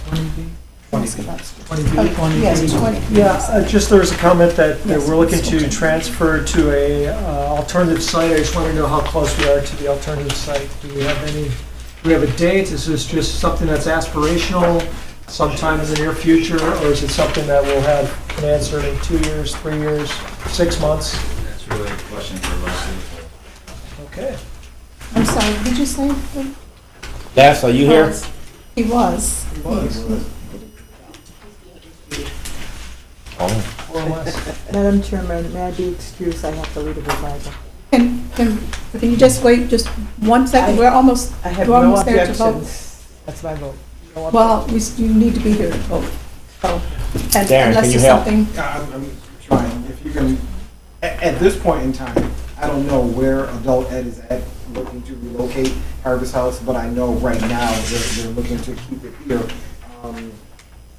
20B. Ask about- 20B. Oh, yes, 20. Yeah, just there was a comment that we're looking to transfer to a alternative site. I just want to know how close we are to the alternative site. Do we have a date? Is this just something that's aspirational sometime in the near future, or is it something that we'll have an answer in 2 years, 3 years, 6 months? That's really a question for Leslie. Okay. I'm sorry, did you say? Les, are you here? He was. He was. Oh. More or less. Madam Chairman, may I be excused? I have to read a revival. Can you just wait just 1 second? We're almost, I have we're no almost there to vote. objections. That's my vote. No Well, objections. you need to be here to vote. So, and Darren, unless can you there's help? something, I'm trying, if you can, at this point in time, I don't know where adult ed is at, looking to relocate Harvest House, but I know right now they're looking to keep it here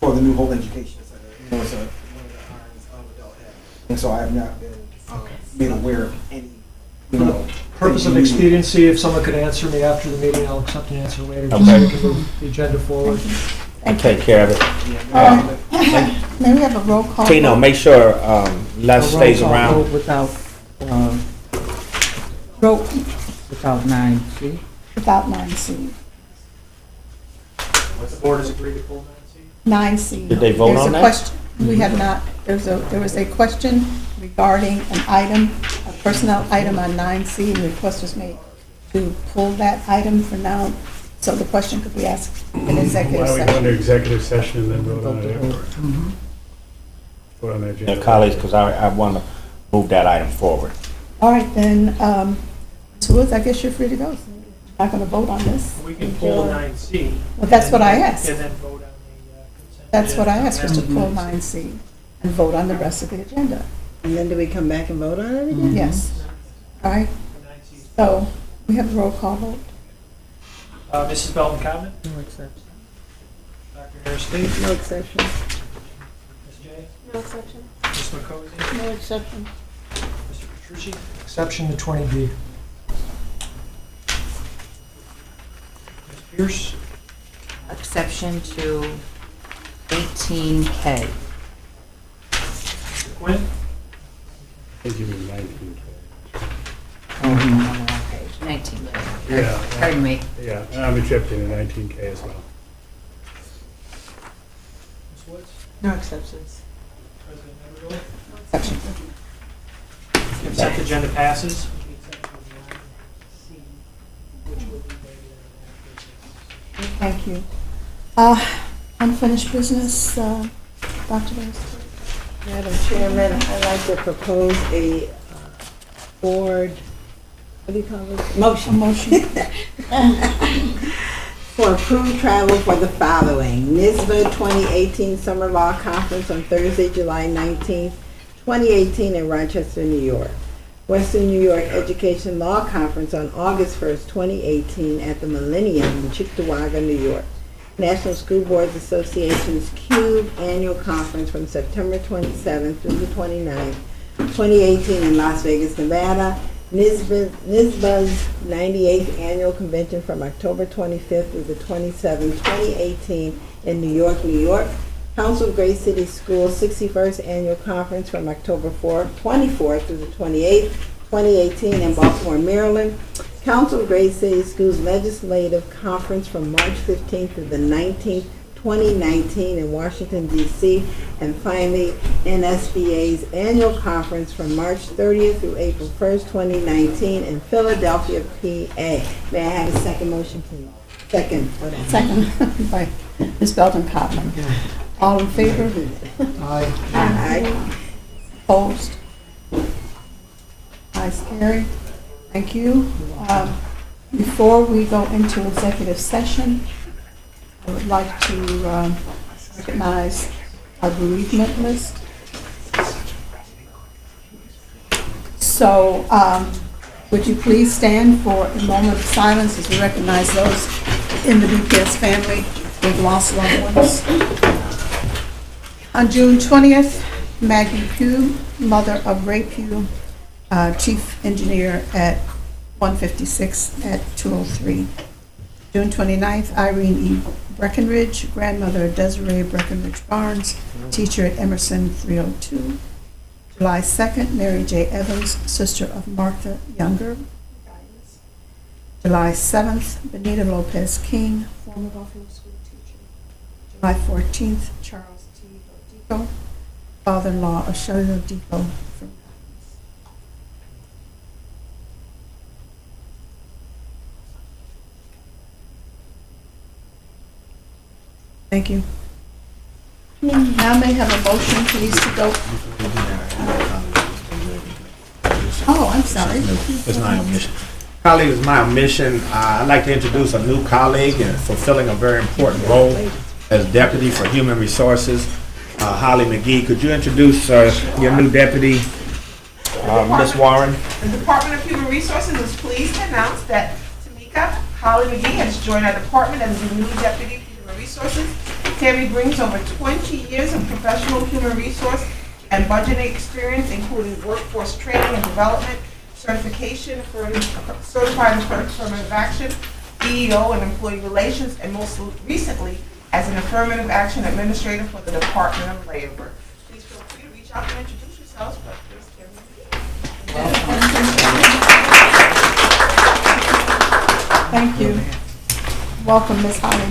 for the new whole education center. You know, it's one of the arms of adult ed. And so I have not been made aware of any, you know. Purpose of expediency, if someone could answer me after the meeting, I'll accept the answer later. Just Okay. so we can move the agenda forward. I'll take care of it. may we have a roll call? Tino, vote? make sure Les stays around. Without, Roll, without 9C. without 9C. The board has agreed to pull that, 9C. Did they vote on that? There's a question, we have not, there was a question regarding an item, a personnel item on 9C, and the request was made to pull that item for now, so the question could be asked in executive Why don't we go into session. executive session and then vote on it afterwards? Vote on the agenda. Colleagues, because I want to move that item forward. All right, then, Ms. Woods, I guess you're free to go. Not going to vote on this. We can pull 9C. Well, that's what I asked. And then vote on the consent. That's what I asked, was to agenda. pull 9C and vote on the rest of the agenda. And then do we come back and vote on it again? Yes. All right, 9C. so we have a roll call vote. Mrs. Belton Cotman? No exception. Dr. Harris State? No exception. Ms. J? No exception. Ms. McCosy? No exception. Mr. Petrucci? Exception to 20B. Ms. Pierce? Exception to 18K. Mr. Quinn? I think you mean 19K. Oh, I'm on the wrong page. 19K. Yeah. Pardon me. Yeah, I'm accepting the 19K as well. Ms. Woods? No exceptions. President Everett? Exception. Consent agenda passes. Which will be later Thank you. Unfinished business, Dr. Davis? Madam Chairman, I'd like to propose a board, what do you call it? A motion. For approved travel for the following: NISBA 2018 Summer Law Conference on Thursday, July 19th, 2018 in Rochester, New York. Western New York Education Law Conference on August 1st, 2018 at the Millennium in Cheektowaga, New York. National School Boards Association's CUBE Annual Conference from September 27th through the 29th, 2018 in Las Vegas, Nevada. NISBA's 98th Annual Convention from October 25th through the 27th, 2018 in New York, New York. Council of Great City Schools 61st Annual Conference from October 24th through the 28th, 2018 in Baltimore, Maryland. Council of Great City Schools Legislative Conference from March 15th through the 19th, 2019 in Washington, D.C. And finally, NSBA's Annual Conference from March 30th through April 1st, 2019 in Philadelphia, PA. May I have a second motion, please? Second. Second by Ms. Belton Cotman. All in favor? Aye. Aye. Opposed? Ayes, carried. Thank you. Before we go into executive session, I would like to recognize our bereavement list. So, would you please stand for a moment of silence as we recognize those in the BPS family who've lost loved ones. On June 20th, Maggie Pugh, mother of Ray Pugh, chief engineer at 156 at 203. June 29th, Irene E. Breckenridge, grandmother of Desiree Breckenridge Barnes, teacher at Emerson 302. July 2nd, Mary J. Evans, sister of Martha Younger. July 7th, Benita Lopez King, former Buffalo school teacher. July 14th, Charles T. Lodico, father-in-law of Shelley Lodico from Thank you. Now may I have a motion, please, to go. Oh, I'm sorry. It's my omission. Colleagues, it's my omission. I'd like to introduce a new colleague and fulfilling a very important role as Deputy for Human Resources, Holly McGee. Could you introduce your new deputy, Ms. Warren? The Department of Human Resources is pleased to announce that Tamika Holly McGee has joined our department as the new Deputy for Human Resources. Tammy brings over 20 years of professional human resource and budgeting experience, including workforce training and development, certification for certified affirmative action, EEO and employee relations, and most recently as an affirmative action administrator for the Department of Labor. Please feel free to reach out and introduce yourselves. But please, Thank you. Welcome, Ms. Holly.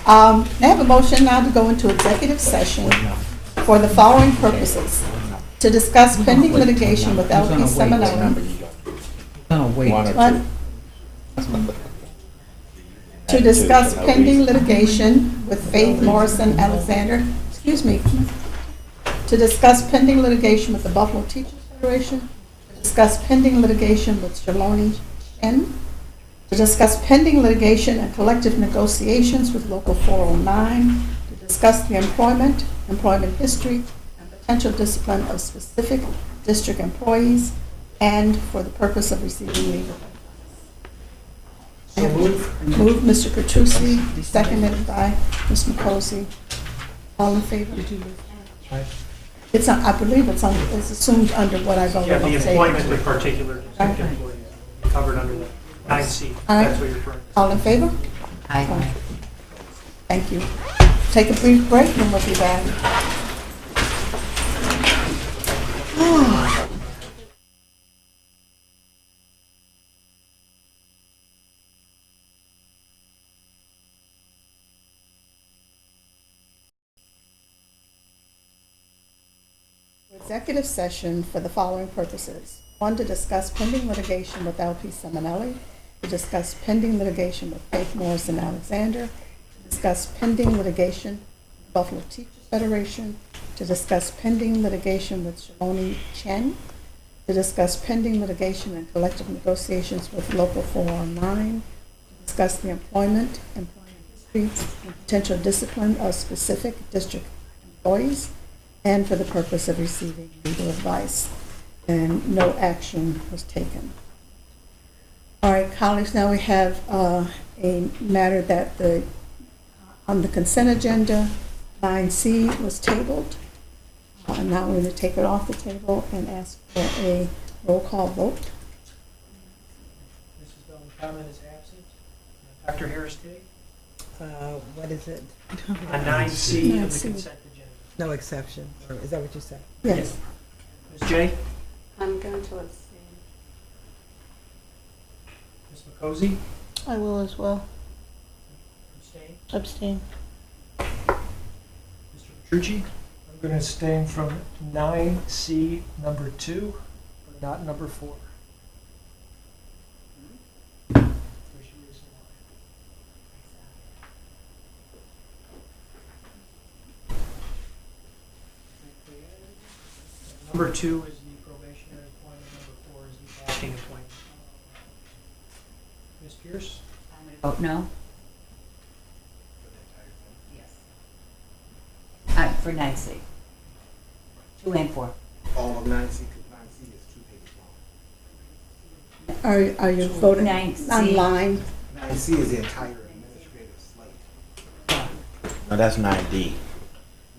I have a motion now to go into executive session for the following purposes: to discuss pending litigation with LP Seminole. What? To discuss pending litigation with Faith Morrison Alexander. Excuse me. To discuss pending litigation with the Buffalo Teachers Federation. To discuss pending litigation with Shaloni N. To discuss pending litigation and collective negotiations with Local 409, to discuss the employment history, and potential discipline of specific district employees, and for the purpose of receiving legal advice. Move Mr. Petrucci, seconded by Ms. McCosey. All in favor? It's on, I believe it's assumed under what I've already Yeah, the said. employment with particular district employees covered under the 9C. That's what you're referring to. All in favor? Aye. Thank you. Take a brief break and we'll be back. Executive session for the following purposes. One, to discuss pending litigation with LP Seminole, to discuss pending litigation with Faith Morrison Alexander, to discuss pending litigation with Buffalo Teachers Federation, to discuss pending litigation with Shaloni Chen, to discuss pending litigation and collective negotiations with Local 409, to discuss the employment history, and potential discipline of specific district employees, and for the purpose of receiving legal advice. And no action was taken. All right, colleagues, now we have a matter that on the consent agenda, 9C was tabled. Now we're going to take it off the table and ask for a roll call vote. Mrs. Bellingham is absent. Dr. Harris Day? What is it? On 9C of the consent agenda. No exception, or is that what you said? Yes. Ms. J? I'm going to abstain. Ms. McCosey? I will as well. Abstain. Abstain. Mr. Petrucci? I'm going to abstain from 9C number 2, but not number 4. There's your reason why. Number 2 is the probationary appointment. Number 4 is the acting appointment. Ms. Pierce? I'm going to vote no. Yes. For 9C. 2 and 4. All of 9C, because 9C is 2 pages long. Are you voting 9C. online? 9C is the entire administrative slate. No, that's 9D.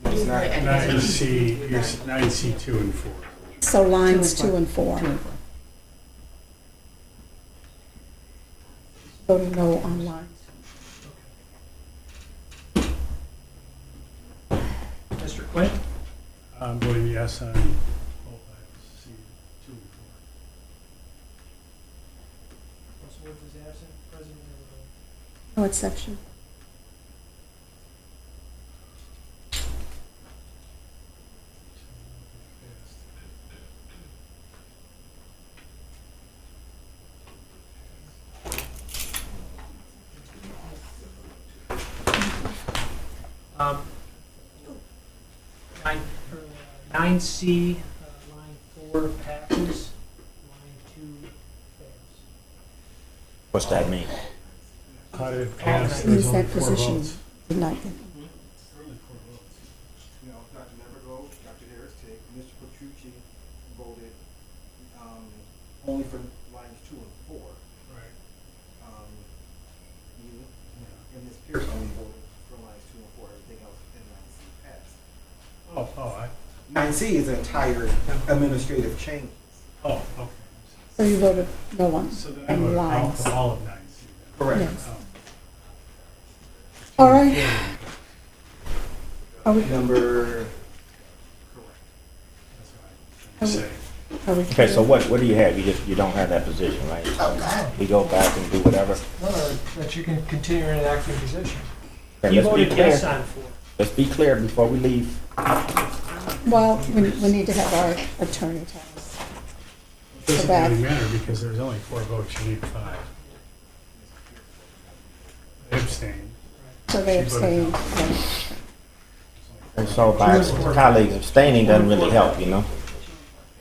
It's not. 9C, you're 9C 2 and 4. So lines 2 and 4. 2 and 4. Voting no online. Mr. Quinn? I'm voting yes on both items, C 2 and 4. Russell Woods is absent. President Everett. No exception. Um, 9C, line 4 passes, line 2 fails. What's that mean? How did it pass? Who's There's only that 4 position? votes. Did not get. You know, Dr. Nevergo, Dr. Harris Tig, Mr. Petrucci voted only for lines 2 and 4. Right. You and Ms. Pierce only voted for lines 2 and 4. Everything else in 9C passed. Oh, 9C is the entire administrative change. okay. So you voted no one So then I on vote lines. for all of 9C. then. Correct. Yes. Oh. All right. Are we, Number. That's what I say. are we Okay, so clear? what do you have? You don't have that position, right? We go back and do whatever. No, that you can continue in an acting position. Okay, You let's be voted yes clear. on 4. Let's be clear before we leave. Well, we need to have our attorney tell us. It doesn't back. really matter because there's only 4 votes, you need 5. They abstained. So they She voted abstained. no. Yeah. And so by colleagues abstaining doesn't really help, you know?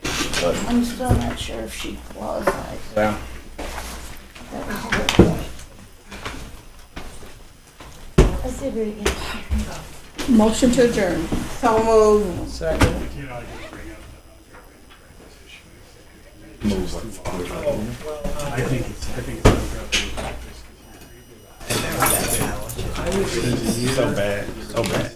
But, I'm still not sure if she qualifies. well, That was a good point. Let's do it again. Motion to adjourn. So moved. Second. You know, I didn't bring up the unfair practice issue. I think it's unfair practice. so bad, so bad.